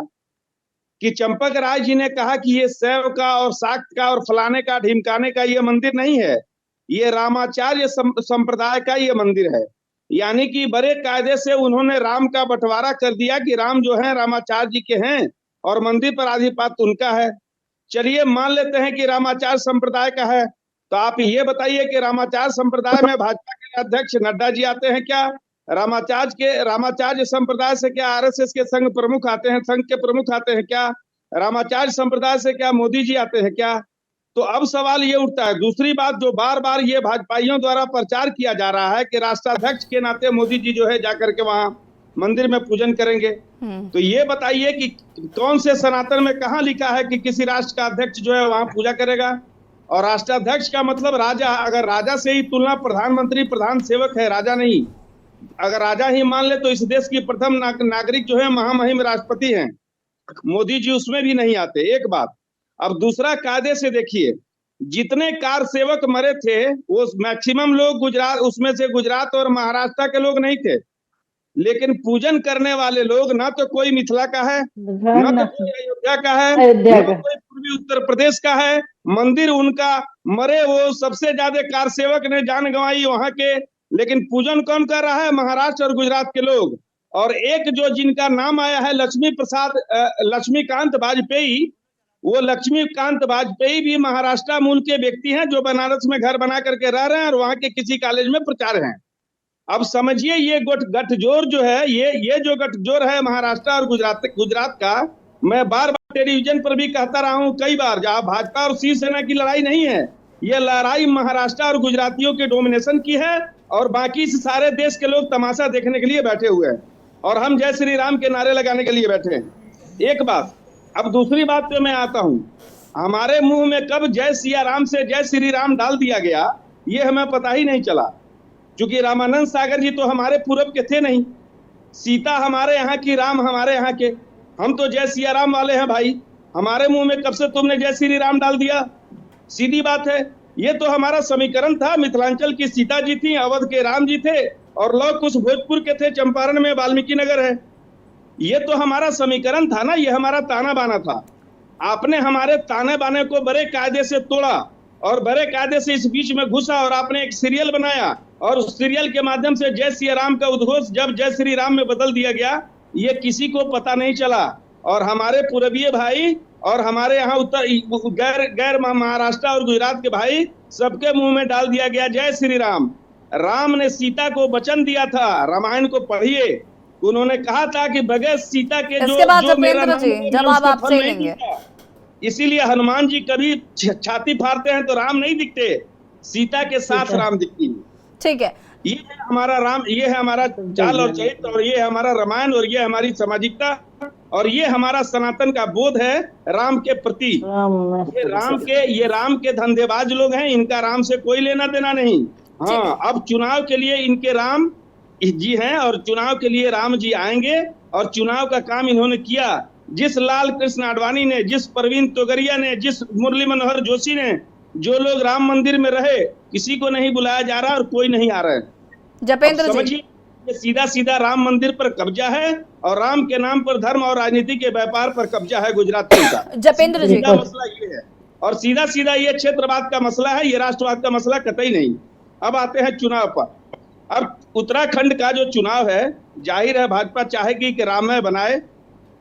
कि चंपक राय जी ने कहा कि ये शैव का और शाक्त का और फलाने का ढिमकाने का ये मंदिर नहीं है, ये रामाचार्य संप्रदाय का ये मंदिर है। यानी कि बड़े कायदे से उन्होंने राम का बंटवारा कर दिया कि राम जो है रामाचार्य जी के हैं और मंदिर पर आधिपत्य उनका है। चलिए मान लेते हैं कि रामाचार्य संप्रदाय का है, तो आप ये बताइए कि रामाचार्य संप्रदाय में भाजपा के अध्यक्ष नड्डा जी आते हैं क्या? रामाचार्य संप्रदाय से क्या आरएसएस के संघ प्रमुख आते हैं, संघ के प्रमुख आते हैं क्या? रामाचार्य संप्रदाय से क्या मोदी जी आते हैं क्या? तो अब सवाल ये उठता है। दूसरी बात, जो बार बार ये भाजपाइयों द्वारा प्रचार किया जा रहा है कि राष्ट्राध्यक्ष के नाते मोदी जी जो है जाकर के वहां मंदिर में पूजन करेंगे, तो ये बताइए कि कौन से सनातन में कहाँ लिखा है कि किसी राष्ट्र का अध्यक्ष जो है वहां पूजा करेगा? और राष्ट्राध्यक्ष का मतलब राजा, अगर राजा से ही तुलना प्रधानमंत्री प्रधान सेवक है, राजा नहीं। अगर राजा ही मान ले तो इस देश की प्रथम नागरिक जो है महामहिम राष्ट्रपति हैं, मोदी जी उसमें भी नहीं आते, एक बात। अब दूसरा, कायदे से देखिए, जितने कार सेवक मरे थे वो मैक्सिमम लोग गुजरात, उसमें से गुजरात और महाराष्ट्र के लोग नहीं थे, लेकिन पूजन करने वाले लोग ना तो कोई मिथिला का है, ना तो कोई अयोध्या का है, ना कोई पूर्वी उत्तर प्रदेश का है। मंदिर उनका, मरे वो सबसे ज्यादा कार सेवक ने जान गंवाई वहां के, लेकिन पूजन कौन कर रहा है? महाराष्ट्र और गुजरात के लोग। और एक जो जिनका नाम आया है लक्ष्मीकांत वाजपेयी, वो लक्ष्मीकांत वाजपेयी भी महाराष्ट्र मूल के व्यक्ति हैं जो बनारस में घर बना करके रह रहे हैं और वहां के किसी कॉलेज में प्रचार हैं। अब समझिए ये गठजोड़ जो है, ये जो गठजोड़ है महाराष्ट्र और गुजरात का, मैं बार बार टेलीविजन पर भी कहता रहा हूं कई बार, जहां भाजपा और शिवसेना की लड़ाई नहीं है, ये लड़ाई महाराष्ट्र और गुजरातियों के डोमिनेशन की है और बाकी से सारे देश के लोग तमाशा देखने के लिए बैठे हुए हैं और हम जय श्री राम के नारे लगाने के लिए बैठे हैं, एक बात। अब दूसरी बात पे मैं आता हूं, हमारे मुंह में कब जय सिया राम से जय श्री राम डाल दिया गया ये हमें पता ही नहीं चला, क्योंकि रामानंद सागर जी तो हमारे पूरब के थे नहीं, सीता हमारे यहाँ की, राम हमारे यहाँ के, हम तो जय सिया राम वाले हैं भाई। हमारे मुंह में कब से तुमने जय श्री राम डाल दिया? सीधी बात है, ये तो हमारा समीकरण था। मिथिलांचल की सीता जी थी, अवध के राम जी थे और लौ कुछ भोजपुर के थे, चंपारण में वाल्मीकि नगर है। ये तो हमारा समीकरण था ना, ये हमारा ताना बाना था। आपने हमारे ताने बाने को बड़े कायदे से तोड़ा और बड़े कायदे से इस बीच में घुसा और आपने एक सीरियल बनाया और उस सीरियल के माध्यम से जय श्री राम का उद्घोष जब जय श्री राम में बदल दिया गया, ये किसी को पता नहीं चला। और हमारे पूर्वीय भाई और हमारे यहाँ उत्तर गैर गैर महाराष्ट्र और गुजरात के भाई सबके मुंह में डाल दिया गया जय श्री राम। राम ने सीता को वचन दिया था, रामायण को पढ़िए, उन्होंने कहा था कि बगैर सीता के इसके बाद जो मेरा जपेंद्र नाम जी है, मैं जवाब उसका आपसे फल ही नहीं लेंगे। दूंगा। इसीलिए हनुमान जी कभी छाती फाड़ते हैं तो राम नहीं दिखते, सीता के साथ राम दिखती है। ठीक है, ये है हमारा राम, ये है हमारा चाल और चरित्र, और ये है हमारा रामायण, और ये है हमारी सामाजिकता, और ये हमारा सनातन का बोध है राम के प्रति। ये राम के धंधेबाज लोग हैं, इनका राम से कोई लेना देना नहीं। हाँ, अब चुनाव के लिए इनके राम जी हैं और चुनाव के लिए राम जी आएंगे, और चुनाव का काम इन्होंने किया। जिस लाल कृष्ण आडवाणी ने, जिस प्रवीण तोगरिया ने, जिस मुरली मनोहर जोशी ने, जो लोग राम मंदिर में रहे, किसी को नहीं बुलाया जा रहा और कोई नहीं आ रहा है। जपेंद्र जी समझिए, ये सीधा सीधा राम मंदिर पर कब्जा है और राम के नाम पर धर्म और राजनीति के व्यापार पर कब्जा है गुजरात का। जपेंद्र जी सीधा मसला ये है, और सीधा सीधा ये क्षेत्रवाद का मसला है, ये राष्ट्रवाद का मसला कतई नहीं। अब आते हैं चुनाव पर। अब उत्तराखंड का जो चुनाव है, जाहिर है भाजपा चाहेगी कि राममय बनाए,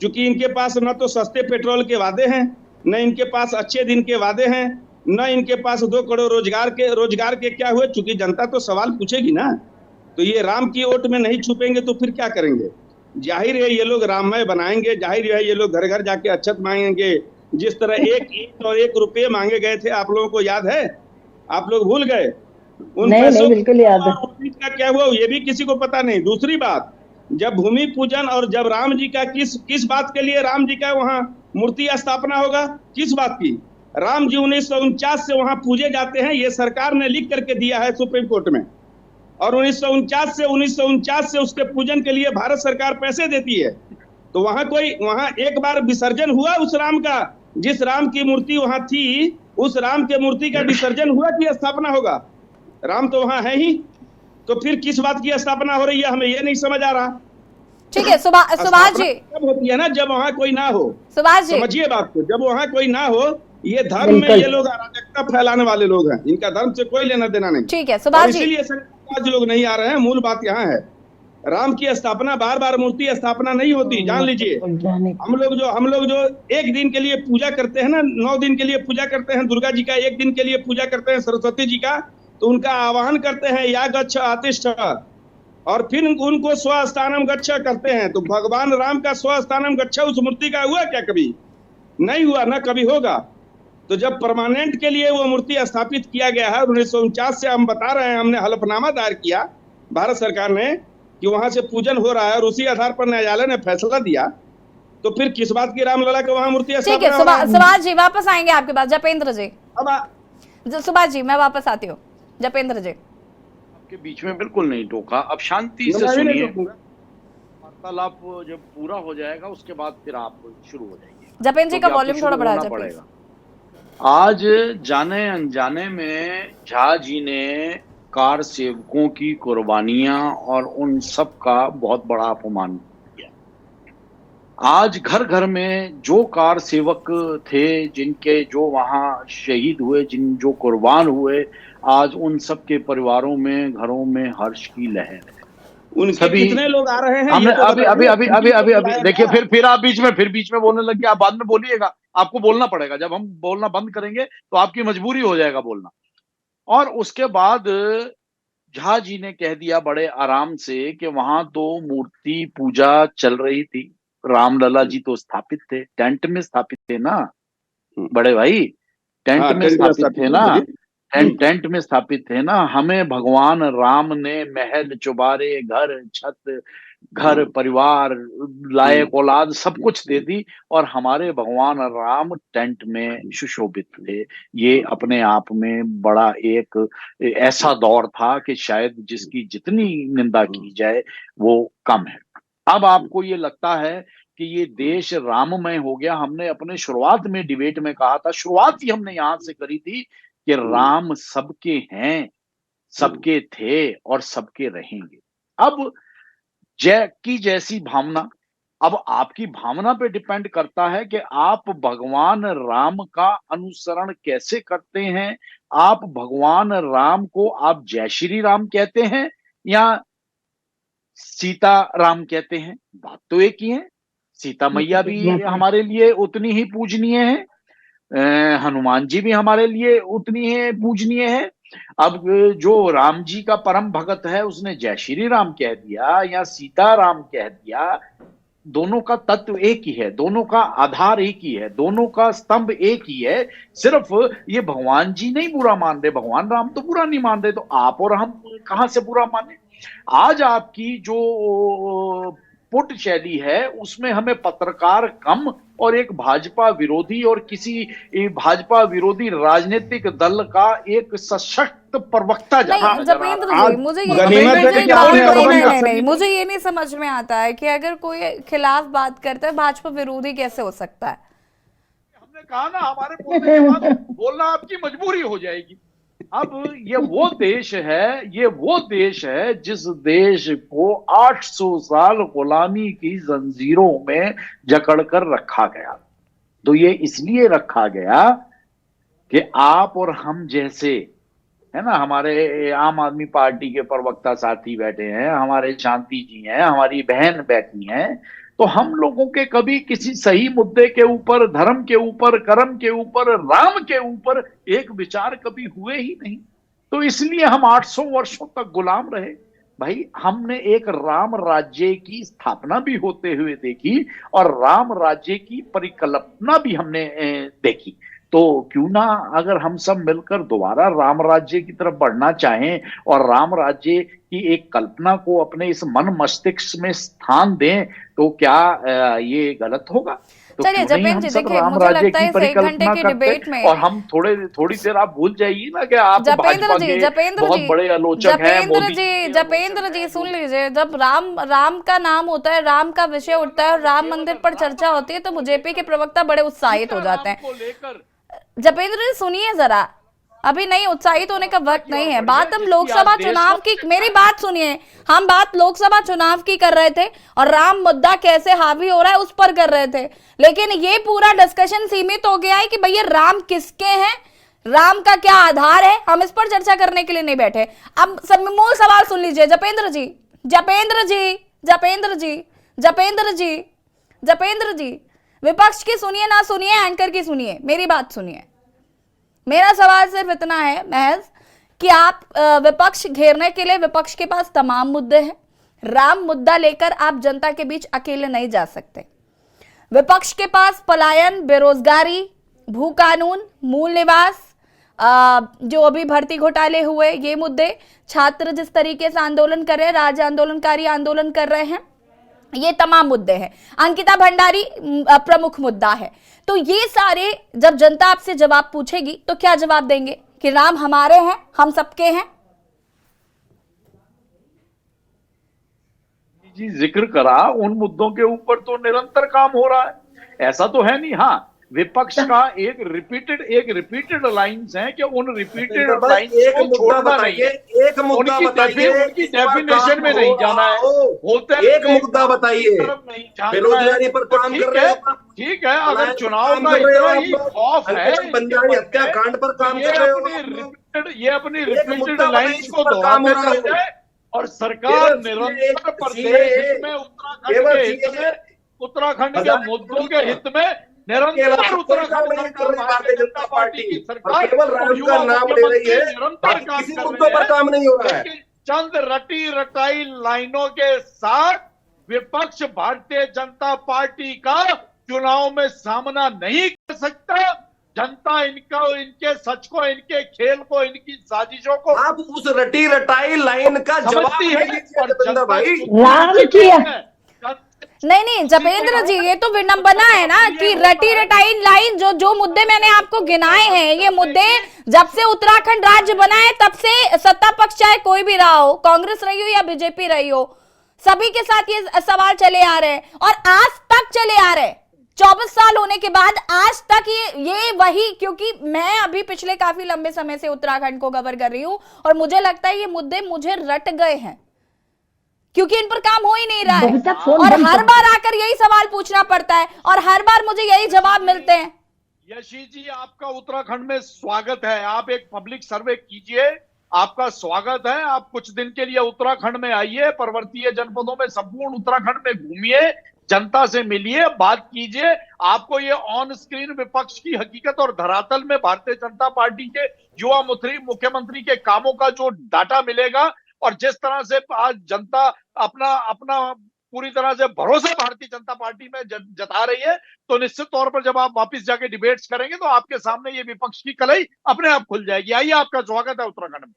क्योंकि इनके पास न तो सस्ते पेट्रोल के वादे हैं, न इनके पास अच्छे दिन के वादे हैं, न इनके पास 2 करोड़ रोजगार के क्या हुए। चूंकि जनता तो सवाल पूछेगी ना, तो ये राम की ओट में नहीं छुपेंगे तो फिर क्या करेंगे। जाहिर है ये लोग राममय बनाएंगे, जाहिर है ये लोग घर घर जाके अक्षत मांगेंगे। जिस तरह 1 ईंट और 1 रुपये मांगे गए थे, आप लोगों को याद है? आप लोग भूल गए उन पैसों? बिल्कुल याद है। का क्या हुआ ये भी किसी को पता नहीं। दूसरी बात, जब भूमि पूजन और जब राम जी का किस बात के लिए राम जी का वहाँ मूर्ति स्थापना होगा, किस बात की? राम जी 1949 से वहाँ पूजे जाते हैं, ये सरकार ने लिख करके दिया है सुप्रीम कोर्ट में, और 1949 से उसके पूजन के लिए भारत सरकार पैसे देती है। तो वहाँ एक बार विसर्जन हुआ उस राम का, जिस राम की मूर्ति वहाँ थी, उस राम के मूर्ति का विसर्जन हुआ कि स्थापना होगा? राम तो वहाँ है ही, तो फिर किस बात की स्थापना हो रही है, हमें ये नहीं समझ आ रहा। ठीक है, सुभाष जी तब होती है ना जब वहाँ कोई ना हो। सुभाष जी समझिए बात को, जब वहाँ कोई ना हो, ये धर्म में ये लोग अराजकता फैलाने वाले लोग हैं, इनका धर्म से कोई लेना देना नहीं। ठीक है सुभाष जी, इसीलिए आज लोग नहीं आ रहे हैं। मूल बात यहाँ है, राम की स्थापना बार बार मूर्ति स्थापना नहीं होती, जान लीजिए। हम लोग जो 1 दिन के लिए पूजा करते हैं ना, 9 दिन के लिए पूजा करते हैं दुर्गा जी का, 1 दिन के लिए पूजा करते हैं सरस्वती जी का, तो उनका आवाहन करते हैं या गच्छ आतिष्ठ, और फिर उनको स्वस्थानम गच्छ करते हैं। तो भगवान राम का स्वस्थानम गच्छ उस मूर्ति का हुआ क्या? कभी नहीं हुआ, ना कभी होगा। तो जब परमानेंट के लिए वो मूर्ति स्थापित किया गया है 1949 से, हम बता रहे हैं, हमने हलफनामा दायर किया भारत सरकार ने कि वहां से पूजन हो रहा है, और उसी आधार पर न्यायालय ने फैसला दिया, तो फिर किस बात की रामलला के वहां मूर्ति ठीक है सुभाष जी वापस आएंगे आपके पास। जपेंद्र जी, अब सुभाष जी मैं वापस आती हूँ। जपेंद्र जी, आपके बीच में बिल्कुल नहीं टोका, अब शांति से सुनिए। वार्तालाप जब पूरा हो जाएगा उसके बाद फिर आप शुरू हो जाएंगे। जपेंद्र जी का वॉल्यूम थोड़ा बढ़ा दीजिए। आज जाने अनजाने में झा जी ने कार सेवकों की कुर्बानियां और उन सब का बहुत बड़ा अपमान किया। आज घर घर में जो कार सेवक थे, जिनके जो वहां शहीद हुए, जो कुर्बान हुए, आज उन सब के परिवारों में, घरों में हर्ष की लहर है। उनके कितने लोग आ रहे हैं? हमने अभी देखिए, फिर आप बीच में बोलने लगे। आप बाद में बोलिएगा, आपको बोलना पड़ेगा। जब हम बोलना बंद करेंगे तो आपकी मजबूरी हो जाएगा बोलना। और उसके बाद झा जी ने कह दिया बड़े आराम से कि वहां तो मूर्ति पूजा चल रही थी, रामलला जी तो स्थापित थे, टेंट में स्थापित थे ना बड़े भाई, टेंट में स्थापित थे ना, टेंट में स्थापित थे ना। हमें भगवान राम ने महल, चुबारे, घर परिवार, लायक औलाद सब कुछ दे दी, और हमारे भगवान राम टेंट में सुशोभित थे। ये अपने आप में बड़ा एक ऐसा दौर था कि शायद जिसकी जितनी निंदा की जाए वो कम है। अब आपको ये लगता है कि ये देश राममय हो गया। हमने अपने शुरुआत में डिबेट में कहा था, शुरुआत ही हमने यहां से करी थी कि राम सबके हैं, सबके थे और सबके रहेंगे। अब जैसी भावना, अब आपकी भावना पे डिपेंड करता है कि आप भगवान राम का अनुसरण कैसे करते हैं। आप भगवान राम को आप जय श्री राम कहते हैं या सीता राम कहते हैं, बात तो एक ही है। सीता मैया भी हमारे लिए उतनी ही पूजनीय है, हनुमान जी भी हमारे लिए उतनी ही पूजनीय है। अब जो राम जी का परम भगत है उसने जय श्री राम कह दिया या सीता राम कह दिया, दोनों का तत्व एक ही है, दोनों का आधार एक ही है, दोनों का स्तंभ एक ही है। सिर्फ ये भगवान जी नहीं बुरा मान रहे, भगवान राम तो बुरा नहीं मान रहे, तो आप और हम कहां से बुरा माने। आज आपकी जो पुट शैली है उसमें हमें पत्रकार कम और एक भाजपा विरोधी और किसी भाजपा विरोधी राजनीतिक दल का एक सशक्त प्रवक्ता जपेंद्र जी, मुझे मुझे ये नहीं समझ में आता है कि अगर कोई खिलाफ बात करता है भाजपा विरोधी कैसे हो सकता है। हमने कहा ना हमारे बोलने के बाद बोलना आपकी मजबूरी हो जाएगी। अब ये वो देश है जिस देश को 800 साल गुलामी की जंजीरों में जकड़ कर रखा गया। तो ये इसलिए रखा गया कि आप और हम जैसे, है ना, हमारे आम आदमी पार्टी के प्रवक्ता साथी बैठे हैं, हमारे शांति जी हैं, हमारी बहन बैठी हैं, तो हम लोगों के कभी किसी सही मुद्दे के ऊपर, धर्म के ऊपर, कर्म के ऊपर, राम के ऊपर एक विचार कभी हुए ही नहीं। तो इसलिए हम 800 वर्षों तक गुलाम रहे। भाई हमने एक राम राज्य की स्थापना भी होते हुए देखी और राम राज्य की परिकल्पना भी हमने देखी। तो क्यों ना अगर हम सब मिलकर दोबारा राम राज्य की तरफ बढ़ना चाहें और राम राज्य की एक कल्पना को अपने इस मन मस्तिष्क में स्थान दें, तो क्या ये गलत होगा? तो चलिए जपेंद्र जी, देखिए मुझे लगता है इस 1 घंटे की डिबेट में और हम थोड़ी देर आप भूल जाइए ना कि आप भाजपा के बहुत बड़े आलोचक हैं। जपेंद्र जी सुन लीजिए, जब राम का नाम होता है, राम का विषय उठता है और राम मंदिर पर चर्चा होती है तो बीजेपी के प्रवक्ता बड़े उत्साहित हो जाते हैं। जपेंद्र जी सुनिए जरा, अभी नहीं उत्साहित होने का वक्त नहीं है। बात हम लोकसभा चुनाव की, मेरी बात सुनिए, हम बात लोकसभा चुनाव की कर रहे थे और राम मुद्दा कैसे हावी हो रहा है उस पर कर रहे थे, लेकिन ये पूरा डिस्कशन सीमित हो गया है कि भैया राम किसके हैं, राम का क्या आधार है, हम इस पर चर्चा करने के लिए नहीं बैठे। अब सब मूल सवाल सुन लीजिए जपेंद्र जी, जपेंद्र जी, जपेंद्र जी, जपेंद्र जी, जपेंद्र जी, विपक्ष की सुनिए ना सुनिए, एंकर की सुनिए, मेरी बात सुनिए। मेरा सवाल सिर्फ इतना है महज कि आप विपक्ष घेरने के लिए, विपक्ष के पास तमाम मुद्दे हैं, राम मुद्दा लेकर आप जनता के बीच अकेले नहीं जा सकते। विपक्ष के पास पलायन, बेरोजगारी, भू कानून, मूल निवास, जो अभी भर्ती घोटाले हुए, ये मुद्दे, छात्र जिस तरीके से आंदोलन कर रहे हैं, राज्य आंदोलनकारी आंदोलन कर रहे हैं, ये तमाम मुद्दे हैं। अंकिता भंडारी प्रमुख मुद्दा है। तो ये सारे जब जनता आपसे जवाब पूछेगी तो क्या जवाब देंगे कि राम हमारे हैं, हम सबके हैं? जी जिक्र करा, उन मुद्दों के ऊपर तो निरंतर काम हो रहा है, ऐसा तो है नहीं। हाँ, विपक्ष का एक रिपीटेड लाइंस है कि उन रिपीटेड लाइंस को छोड़ना नहीं है, उनकी डेफिनेशन में नहीं जाना है, होते एक मुद्दा बताइए, बेरोजगारी पर काम कर रहे हो। ठीक है, अगर चुनाव का इतना ही खौफ है, बंजारी हत्याकांड पर काम कर रहे हो, ये अपनी रिपीटेड लाइंस को दोहराते रहते हैं और सरकार निरंतर प्रदेश में, उत्तराखंड के मुद्दों के हित में निरंतर उत्तराखंड भारतीय जनता पार्टी की सरकार केवल राम का नाम ले रही है, किसी मुद्दों पर काम नहीं हो रहा है। चंद रटी रटाई लाइनों के साथ विपक्ष भारतीय जनता पार्टी का चुनाव में सामना नहीं कर सकता। जनता इनके सच को, इनके खेल को, इनकी साजिशों को, आप उस रटी रटाई लाइन का जवाब है भाई। राम की नहीं जपेंद्र जी, ये तो विडंबना है ना कि रटी रटाई लाइन, जो मुद्दे मैंने आपको गिनाए हैं, ये मुद्दे जब से उत्तराखंड राज्य बना है तब से सत्ता पक्ष चाहे कोई भी रहा हो, कांग्रेस रही हो या बीजेपी रही हो, सभी के साथ ये सवाल चले आ रहे हैं और आज तक चले आ रहे हैं। 24 साल होने के बाद आज तक ये वही, क्योंकि मैं अभी पिछले काफी लंबे समय से उत्तराखंड को कवर कर रही हूं और मुझे लगता है ये मुद्दे मुझे रट गए हैं क्योंकि इन पर काम हो ही नहीं रहा है और हर बार आकर यही सवाल पूछना पड़ता है और हर बार मुझे यही जवाब मिलते हैं। यशी जी, आपका उत्तराखंड में स्वागत है। आप एक पब्लिक सर्वे कीजिए आपका स्वागत है। आप कुछ दिन के लिए उत्तराखंड में आइए, पर्वतीय जनपदों में संपूर्ण उत्तराखंड में घूमिए, जनता से मिलिए, बात कीजिए। आपको ये ऑन स्क्रीन विपक्ष की हकीकत और धरातल में भारतीय जनता पार्टी के युवा मुख्यमंत्री के कामों का जो डाटा मिलेगा, और जिस तरह से आज जनता अपना अपना पूरी तरह से भरोसा भारतीय जनता पार्टी में जता रही है, तो निश्चित तौर पर जब आप वापस जाके डिबेट्स करेंगे तो आपके सामने ये विपक्ष की कलई अपने आप खुल जाएगी। आइए, आपका स्वागत है उत्तराखंड में।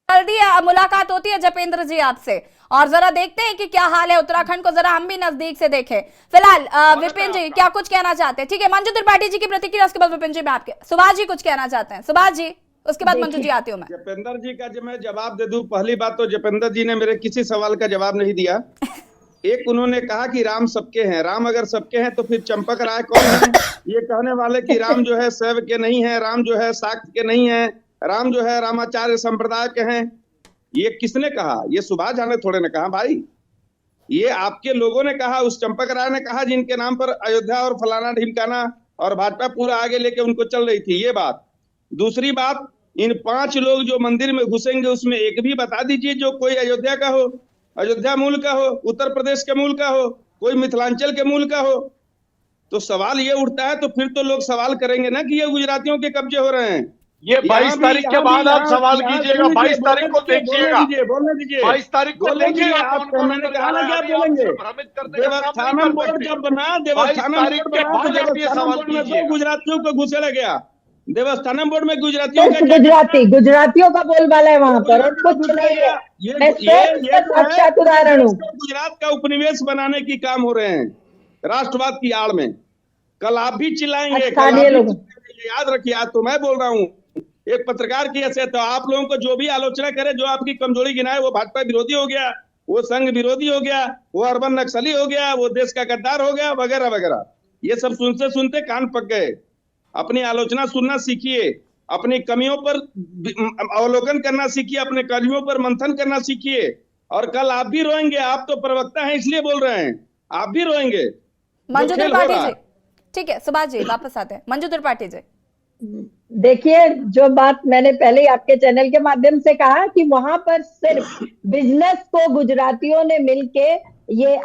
जल्दी मुलाकात होती है जपेंद्र जी आपसे, और जरा देखते हैं कि क्या हाल है उत्तराखंड को, जरा हम भी नजदीक से देखें। फिलहाल विपिन जी क्या कुछ कहना चाहते हैं? ठीक है, मंजू त्रिपाठी जी की प्रतिक्रिया, उसके बाद विपिन जी में आपके सुभाष जी कुछ कहना चाहते हैं। सुभाष जी, उसके बाद मंजू जी आती हूँ मैं। जपेंद्र जी का जब मैं जवाब दे दूं, पहली बात तो जपेंद्र जी ने मेरे किसी सवाल का जवाब नहीं दिया। एक उन्होंने कहा कि राम सबके हैं। राम अगर सबके हैं तो फिर चंपक राय कौन है? ये कहने वाले कि राम जो है शैव के नहीं है, राम जो है शाक्त के नहीं है, राम जो है रामाचार्य संप्रदाय के हैं, ये किसने कहा? ये सुभाष झा ने थोड़े ने कहा भाई, ये आपके लोगों ने कहा। उस चंपक राय ने कहा जिनके नाम पर अयोध्या और फलाना ढिमकाना और भाजपा पूरा आगे लेके उनको चल रही थी। ये बात। दूसरी बात, इन 5 लोग जो मंदिर में घुसेंगे उसमें एक भी बता दीजिए जो कोई अयोध्या का हो, अयोध्या मूल का हो, उत्तर प्रदेश के मूल का हो, कोई मिथिलांचल के मूल का हो। तो सवाल ये उठता है, तो फिर तो लोग सवाल करेंगे ना कि ये गुजरातियों के कब्जे हो रहे हैं। ये 22 तारीख के बाद आप सवाल कीजिएगा। 22 तारीख को देखिएगा, बोलने दीजिए 22 तारीख को देखिएगा आप। मैंने कहा ना क्या बोलेंगे? देवस्थानम बोर्ड जब बना, देवस्थानम बोर्ड बना तो देवस्थानम बोर्ड में तो गुजरातियों को घुसेड़ा गया। देवस्थानम बोर्ड में गुजरातियों का बोलबाला है वहां पर, और कुछ नहीं है। ये साक्षात उदाहरण हूँ। गुजरात का उपनिवेश बनाने की काम हो रहे हैं राष्ट्रवाद की आड़ में। कल आप भी चिल्लाएंगे, याद रखिए। आज तो मैं बोल रहा हूँ एक पत्रकार की हैसियत, तो आप लोगों को जो भी आलोचना करे, जो आपकी कमजोरी गिनाए, वो भाजपा विरोधी हो गया, वो संघ विरोधी हो गया, वो अर्बन नक्सली हो गया, वो देश का गद्दार हो गया, वगैरह वगैरह। ये सब सुनते सुनते कान पक गए। अपनी आलोचना सुनना सीखिए, अपनी कमियों पर अवलोकन करना सीखिए, अपने कमियों पर मंथन करना सीखिए। और कल आप भी रोएंगे। आप तो प्रवक्ता हैं इसलिए बोल रहे हैं, आप भी रोएंगे। मंजू त्रिपाठी जी, ठीक है, सुभाष जी वापस आते हैं। मंजू त्रिपाठी जी, देखिए, जो बात मैंने पहले ही आपके चैनल के माध्यम से कहा कि वहां पर सिर्फ बिजनेस को गुजरातियों ने मिलके, ये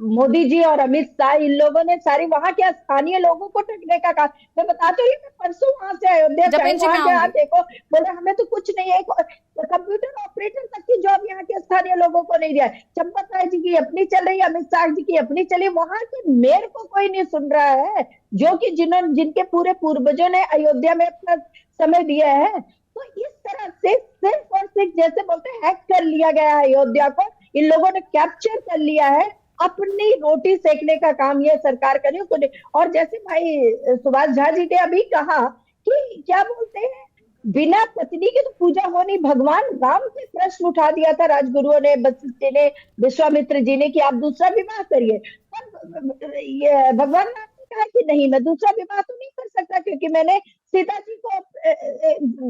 मोदी जी और अमित शाह, इन लोगों ने सारी वहां के स्थानीय लोगों को ठगने का कहा। मैं बताती हूँ, मैं परसों वहां से अयोध्या देखो, बोले हमें तो कुछ नहीं है, कंप्यूटर ऑपरेटर तक की जॉब यहाँ के स्थानीय लोगों को नहीं दिया है। चंपक राय जी की अपनी चल रही है, अमित शाह जी की अपनी चली, वहां के मेयर को कोई नहीं सुन रहा है, जो कि जिनके पूरे पूर्वजों ने अयोध्या में अपना समय दिया है। तो इस तरह से सिर्फ और सिर्फ, जैसे बोलते हैं, हैक कर लिया गया है अयोध्या को, इन लोगों ने कैप्चर कर लिया है। अपनी रोटी सेकने का काम ये सरकार करे उसको। और जैसे भाई सुभाष झा जी ने अभी कहा कि क्या बोलते हैं, बिना पत्नी की तो पूजा हो नहीं। भगवान राम से प्रश्न उठा दिया था राजगुरुओं ने, वशिष्ठ जी ने, विश्वामित्र जी ने, कि आप दूसरा विवाह करिए। पर भगवान राम ने कहा कि नहीं, मैं दूसरा विवाह तो नहीं कर सकता, क्योंकि मैंने सीता जी को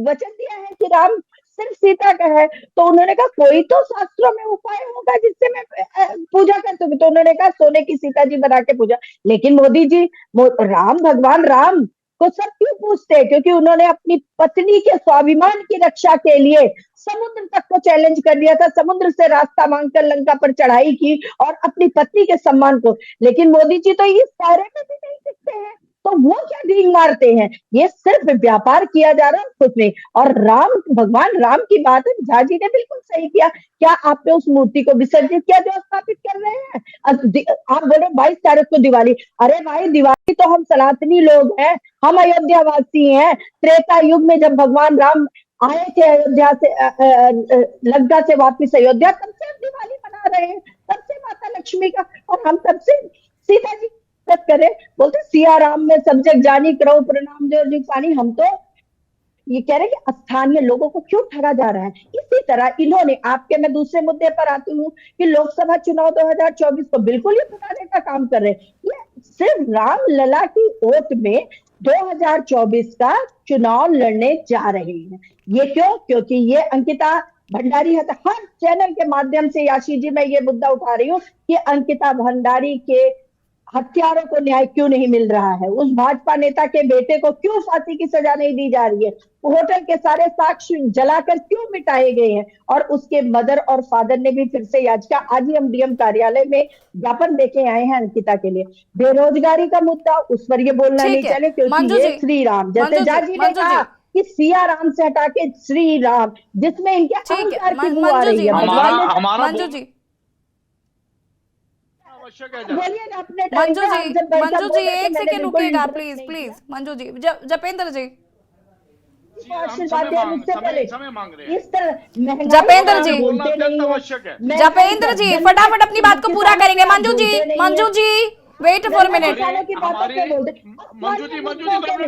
वचन दिया है कि राम सिर्फ सीता का है। तो उन्होंने कहा कोई तो शास्त्रों में उपाय होगा जिससे मैं पूजा कर सकूं। तो उन्होंने कहा सोने की सीता जी बना के पूजा। लेकिन मोदी जी भगवान राम को सब क्यों पूछते हैं? क्योंकि उन्होंने अपनी पत्नी के स्वाभिमान की रक्षा के लिए समुद्र तक को चैलेंज कर दिया था, समुद्र से रास्ता मांगकर लंका पर चढ़ाई की, और अपनी पत्नी के सम्मान को। लेकिन मोदी जी तो ये सारे में भी नहीं दिखते हैं, तो वो क्या ढींग मारते हैं? ये सिर्फ व्यापार किया जा रहा है, कुछ नहीं। और भगवान राम की बात है, झा जी ने बिल्कुल सही किया। क्या आपने उस मूर्ति को विसर्जित किया जो स्थापित कर रहे हैं? आप बोले 22 तारीख को दिवाली। अरे भाई, दिवाली तो हम सनातनी लोग हैं, हम अयोध्या वासी हैं। त्रेता युग में जब भगवान राम आए थे अयोध्या से, लंका से वापिस अयोध्या, तब से हम दिवाली मना रहे हैं, तब से माता लक्ष्मी का, और हम तब से सीता जी करे। बोलते सिया राम में सब जग जानी, करो प्रणाम जो जी पानी। हम तो ये कह रहे हैं कि स्थानीय लोगों को क्यों ठगा जा रहा है। इसी तरह इन्होंने मैं दूसरे मुद्दे पर आती हूँ कि लोकसभा चुनाव 2024 को बिल्कुल ही भुनाने का काम कर रहे हैं। ये सिर्फ राम लला की ओट में 2024 का चुनाव लड़ने जा रहे हैं। ये क्यों? क्योंकि ये अंकिता भंडारी है। हर चैनल के माध्यम से याशी जी मैं ये मुद्दा उठा रही हूँ कि अंकिता भंडारी के हत्यारों को न्याय क्यों नहीं मिल रहा है? उस भाजपा नेता के बेटे को क्यों फांसी की सजा नहीं दी जा रही है? होटल के सारे साक्ष्य जलाकर क्यों मिटाए गए हैं? और उसके मदर और फादर ने भी फिर से याचिका, आज ही हम डीएम कार्यालय में ज्ञापन देके आए हैं अंकिता के लिए। बेरोजगारी का मुद्दा, उस पर ये बोलना नहीं चाहिए क्योंकि ये श्री राम, जैसे जज जी ने कहा कि सिया राम से हटा के श्री राम, जिसमें इनके अहंकार की बू आ रही है। मंजू जी, मंजू जी एक सेकेंड रुकिएगा प्लीज प्लीज। मंजू जी, जपेंद्र जी, समय मांग रहे हैं। इस तरह जपेंद्र जी फटाफट अपनी बात को पूरा करेंगे। Manju ji wait for minute.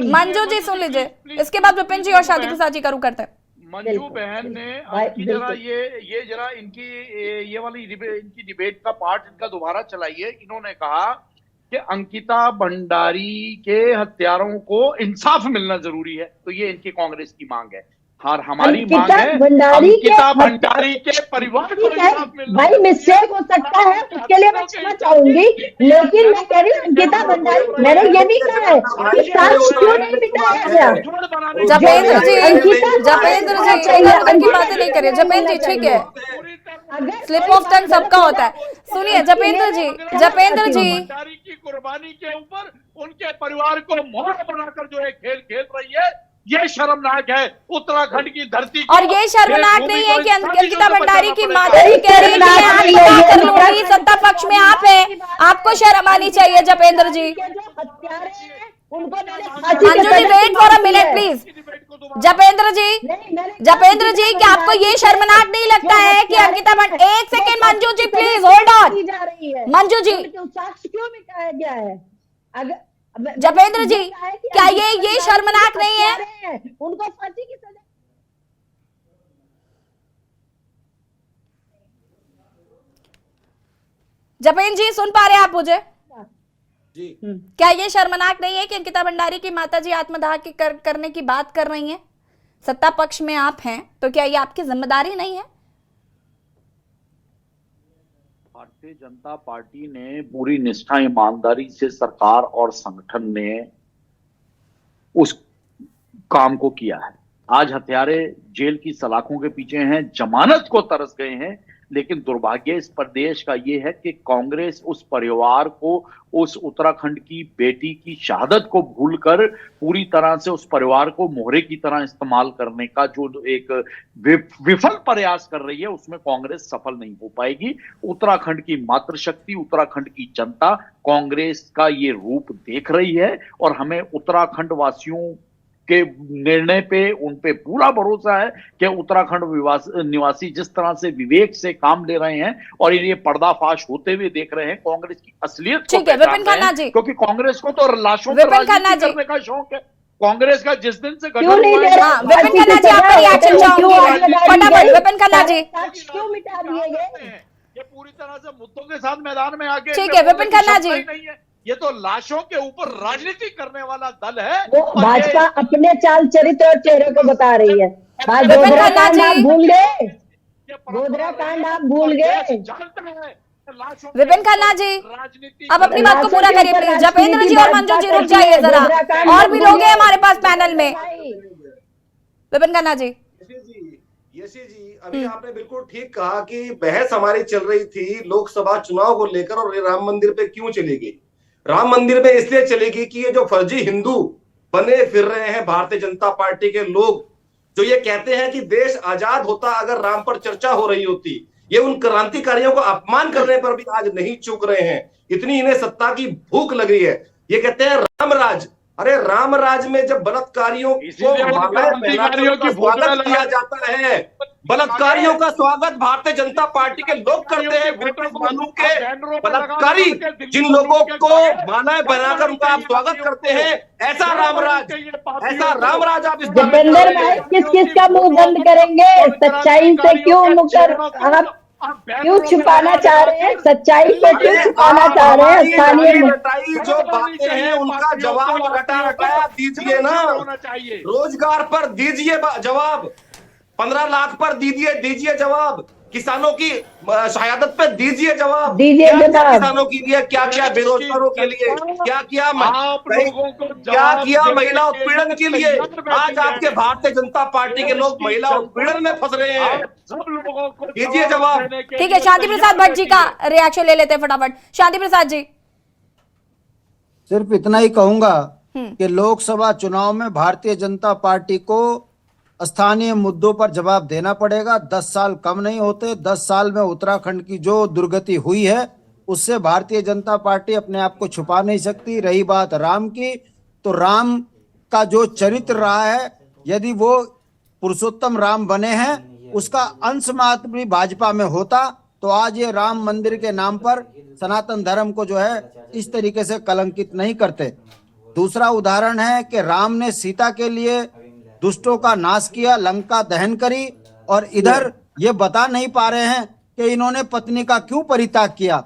Manju ji सुन लीजिए, इसके बाद विपिन जी और शादी प्रसाद जी करूँ करते हैं। मंजू बहन ने इनकी जरा ये जरा इनकी ये वाली इनकी डिबेट का पार्ट इनका दोबारा चलाइए। इन्होंने कहा कि अंकिता भंडारी के हत्यारों को इंसाफ मिलना जरूरी है, तो ये इनकी कांग्रेस की मांग है। और हमारी मांग है अंकिता भंडारी के परिवार को इंसाफ मिलना। भाई मिस्टेक हो सकता है, उसके लिए मैं क्षमा चाहूंगी, लेकिन मैं कह रही हूँ अंकिता भंडारी, मैंने ये नहीं कहा है कि साक्ष्य क्यों नहीं मिटाया गया। जपेंद्र जी की बातें नहीं करिए। जपेंद्र जी ठीक है, स्लिप ऑफ टंग सबका होता है। सुनिए जपेंद्र जी भंडारी की कुर्बानी के ऊपर उनके परिवार को मोहरा बनाकर जो है खेल खेल रही है, ये शर्मनाक है। उत्तराखंड की धरती और ये शर्मनाक नहीं है कि अंकिता भंडारी की माता जी कह रही है सत्ता पक्ष में आप हैं, आपको शर्म आनी चाहिए। Japendra ji, Manju ji wait for a minute please. Japendra ji क्या आपको ये शर्मनाक नहीं लगता है कि अंकिता भंडारी, एक second Manju ji please hold on. Manju ji, साक्ष्य क्यों मिटाया गया है? जपेंद्र जी क्या ये शर्मनाक नहीं है? उनको फांसी की सजा। जपेंद्र जी सुन पा रहे हैं आप मुझे? जी। क्या ये शर्मनाक नहीं है कि अंकिता भंडारी की माताजी आत्मदाह की करने की बात कर रही हैं? सत्ता पक्ष में आप हैं, तो क्या ये आपकी जिम्मेदारी नहीं है? भारतीय जनता पार्टी ने पूरी निष्ठा ईमानदारी से सरकार और संगठन ने उस काम को किया है। आज हत्यारे जेल की सलाखों के पीछे हैं, जमानत को तरस गए हैं, लेकिन दुर्भाग्य इस प्रदेश का यह है कि कांग्रेस उस परिवार को, उस उत्तराखंड की बेटी की शहादत को भूलकर पूरी तरह से उस परिवार को मोहरे की तरह इस्तेमाल करने का जो एक विफल प्रयास कर रही है, उसमें कांग्रेस सफल नहीं हो पाएगी। उत्तराखंड की मातृशक्ति, उत्तराखंड की जनता कांग्रेस का ये रूप देख रही है और हमें उत्तराखंड वासियों के निर्णय पे, उन पे पूरा भरोसा है कि उत्तराखंड निवासी जिस तरह से विवेक से काम ले रहे हैं और ये पर्दाफाश होते हुए देख रहे हैं, कांग्रेस की असलियत को पहचान रहे हैं, क्योंकि कांग्रेस को तो लाशों पर राजनीति करने का शौक है। कांग्रेस का जिस दिन से विपिन खन्ना जी आपका रिएक्शन चाहूंगी फटाफट। विपिन खन्ना जी क्यों मिटा दिए गए? ये पूरी तरह से मुद्दों के साथ मैदान में आके, ठीक है विपिन खन्ना जी, ये तो लाशों के ऊपर राजनीति करने वाला दल है। वो भाजपा अपने चाल चरित्र और चेहरे को बता रही है। गोधरा कांड आप भूल गए, गोधरा कांड आप भूल गए। विपिन खन्ना जी अब अपनी बात को पूरा करिए प्लीज। जपेंद्र जी और मंजू जी रुक जाइए जरा, और भी लोग हैं हमारे पास पैनल में। विपिन खन्ना जी, यशी जी अभी आपने बिल्कुल ठीक कहा कि बहस हमारी चल रही थी लोकसभा चुनाव को लेकर, और ये राम मंदिर पे क्यों चलेगी। राम मंदिर में इसलिए चलेगी कि ये जो फर्जी हिंदू बने फिर रहे हैं भारतीय जनता पार्टी के लोग, जो ये कहते हैं कि देश आजाद होता अगर राम पर चर्चा हो रही होती, ये उन क्रांतिकारियों को अपमान करने पर भी आज नहीं चूक रहे हैं। इतनी इन्हें सत्ता की भूख लगी है। ये कहते हैं रामराज। अरे रामराज में जब बलात्कारियों को स्वागत किया जाता है, बलात्कारियों का स्वागत भारतीय जनता पार्टी के लोग करते हैं। के बलात्कारी जिन लोगों को मालाएं बनाकर उनका आप स्वागत करते हैं, ऐसा रामराज आप इस दीपेंद्र भाई किस किस का मुंह बंद करेंगे? सच्चाई से क्यों मुकर आप क्यों छुपाना चाह रहे हैं? सच्चाई को क्यों छुपाना चाह रहे हैं? स्थानीय जो बातें हैं उनका जवाब रटाया दीजिए ना। रोजगार पर दीजिए जवाब, 15 लाख पर दीजिए जवाब, किसानों की शहादत पे दीजिए जवाब। दीजिए क्या जवाब। किया किसानों के लिए, क्या किया बेरोजगारों के लिए, क्या किया आप लोगों को क्या जवाब किया देने महिला के लिए उत्पीड़न के लिए। तैयार बैठी आज आपके है। भारतीय जनता पार्टी के लोग महिला उत्पीड़न में फंस रहे हैं। आप सब लोगों को दीजिए जवाब। देने के ठीक है, लिए शांति प्रसाद तैयार भट्ट जी बैठी का है। रिएक्शन ले लेते हैं फटाफट। शांति प्रसाद जी। सिर्फ इतना ही कहूंगा कि लोकसभा चुनाव में भारतीय जनता पार्टी को स्थानीय मुद्दों पर जवाब देना पड़ेगा। 10 साल कम नहीं होते। 10 साल में उत्तराखंड की जो दुर्गति हुई है उससे भारतीय जनता पार्टी अपने आप को छुपा नहीं सकती। रही बात राम की, तो राम का जो चरित्र रहा है, यदि वो पुरुषोत्तम राम बने हैं, उसका अंश मात्र भी भाजपा में होता तो आज ये राम मंदिर के नाम पर सनातन धर्म को जो है इस तरीके से कलंकित नहीं करते। दूसरा उदाहरण है कि राम ने सीता के लिए दुष्टों का नाश किया, लंका दहन करी, और इधर ये बता नहीं पा रहे हैं कि इन्होंने पत्नी का क्यों परित्याग किया।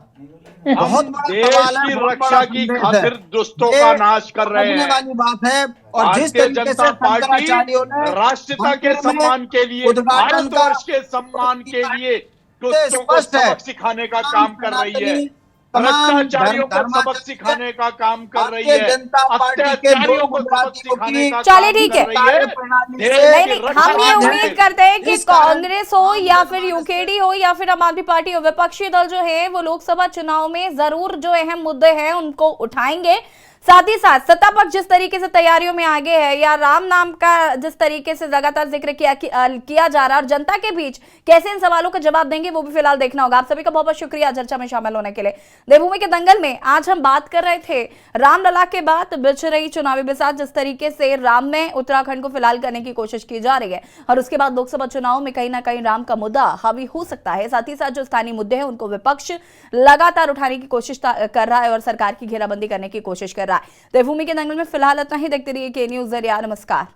बहुत बड़ा देश सवाल है, की बहुत रक्षा बड़ा की संदेश खातिर है। दुष्टों ये का नाश कर रहे समझने हैं। वाली बात है। और जिस भारतीय तरीके से जनता पार्टी शंकराचार्यों ने राष्ट्रपिता के मंदिर में सम्मान के लिए, उद्घाटन का भारतवर्ष के सम्मान के लिए दुष्टों को स्पष्ट है। सबक सिखाने का काम कर रही है। तमाम भ्रष्टाचारियों को सबक धर्माचार्य सिखाने का काम कर रही भारतीय है। जनता पार्टी के अत्याचारियों को सबक बुनियादियों सिखाने का चलिए, काम ठीक कर है। रही है। प्रणाली देश से नहीं की नहीं, रक्षा हम ये के उम्मीद लिए। करते हैं कि इस कारण कांग्रेस हो या फिर यूकेडी हो या फिर आम आदमी पार्टी हो, विपक्षी दल जो है वो लोकसभा चुनाव में जरूर जो अहम मुद्दे हैं उनको उठाएंगे। साथ ही साथ सत्ता पक्ष जिस तरीके से तैयारियों में आगे है, या राम नाम का जिस तरीके से लगातार जिक्र किया जा रहा है, और जनता के बीच कैसे इन सवालों का जवाब देंगे वो भी फिलहाल देखना होगा। आप सभी का बहुत बहुत शुक्रिया चर्चा में शामिल होने के लिए। देवभूमि के दंगल में आज हम बात कर रहे थे रामलला के बाद बिछ रही चुनावी बिसात, जिस तरीके से राम में उत्तराखंड को फिलहाल करने की कोशिश की जा रही है, और उसके बाद लोकसभा चुनाव में कहीं ना कहीं राम का मुद्दा हावी हो सकता है। साथ ही साथ जो स्थानीय मुद्दे हैं उनको विपक्ष लगातार उठाने की कोशिश कर रहा है और सरकार की घेराबंदी करने की कोशिश कर रहा है। देवभूमि के दंगल में फिलहाल इतना ही। देखते रहिए के न्यूज़ ज़रिया। नमस्कार।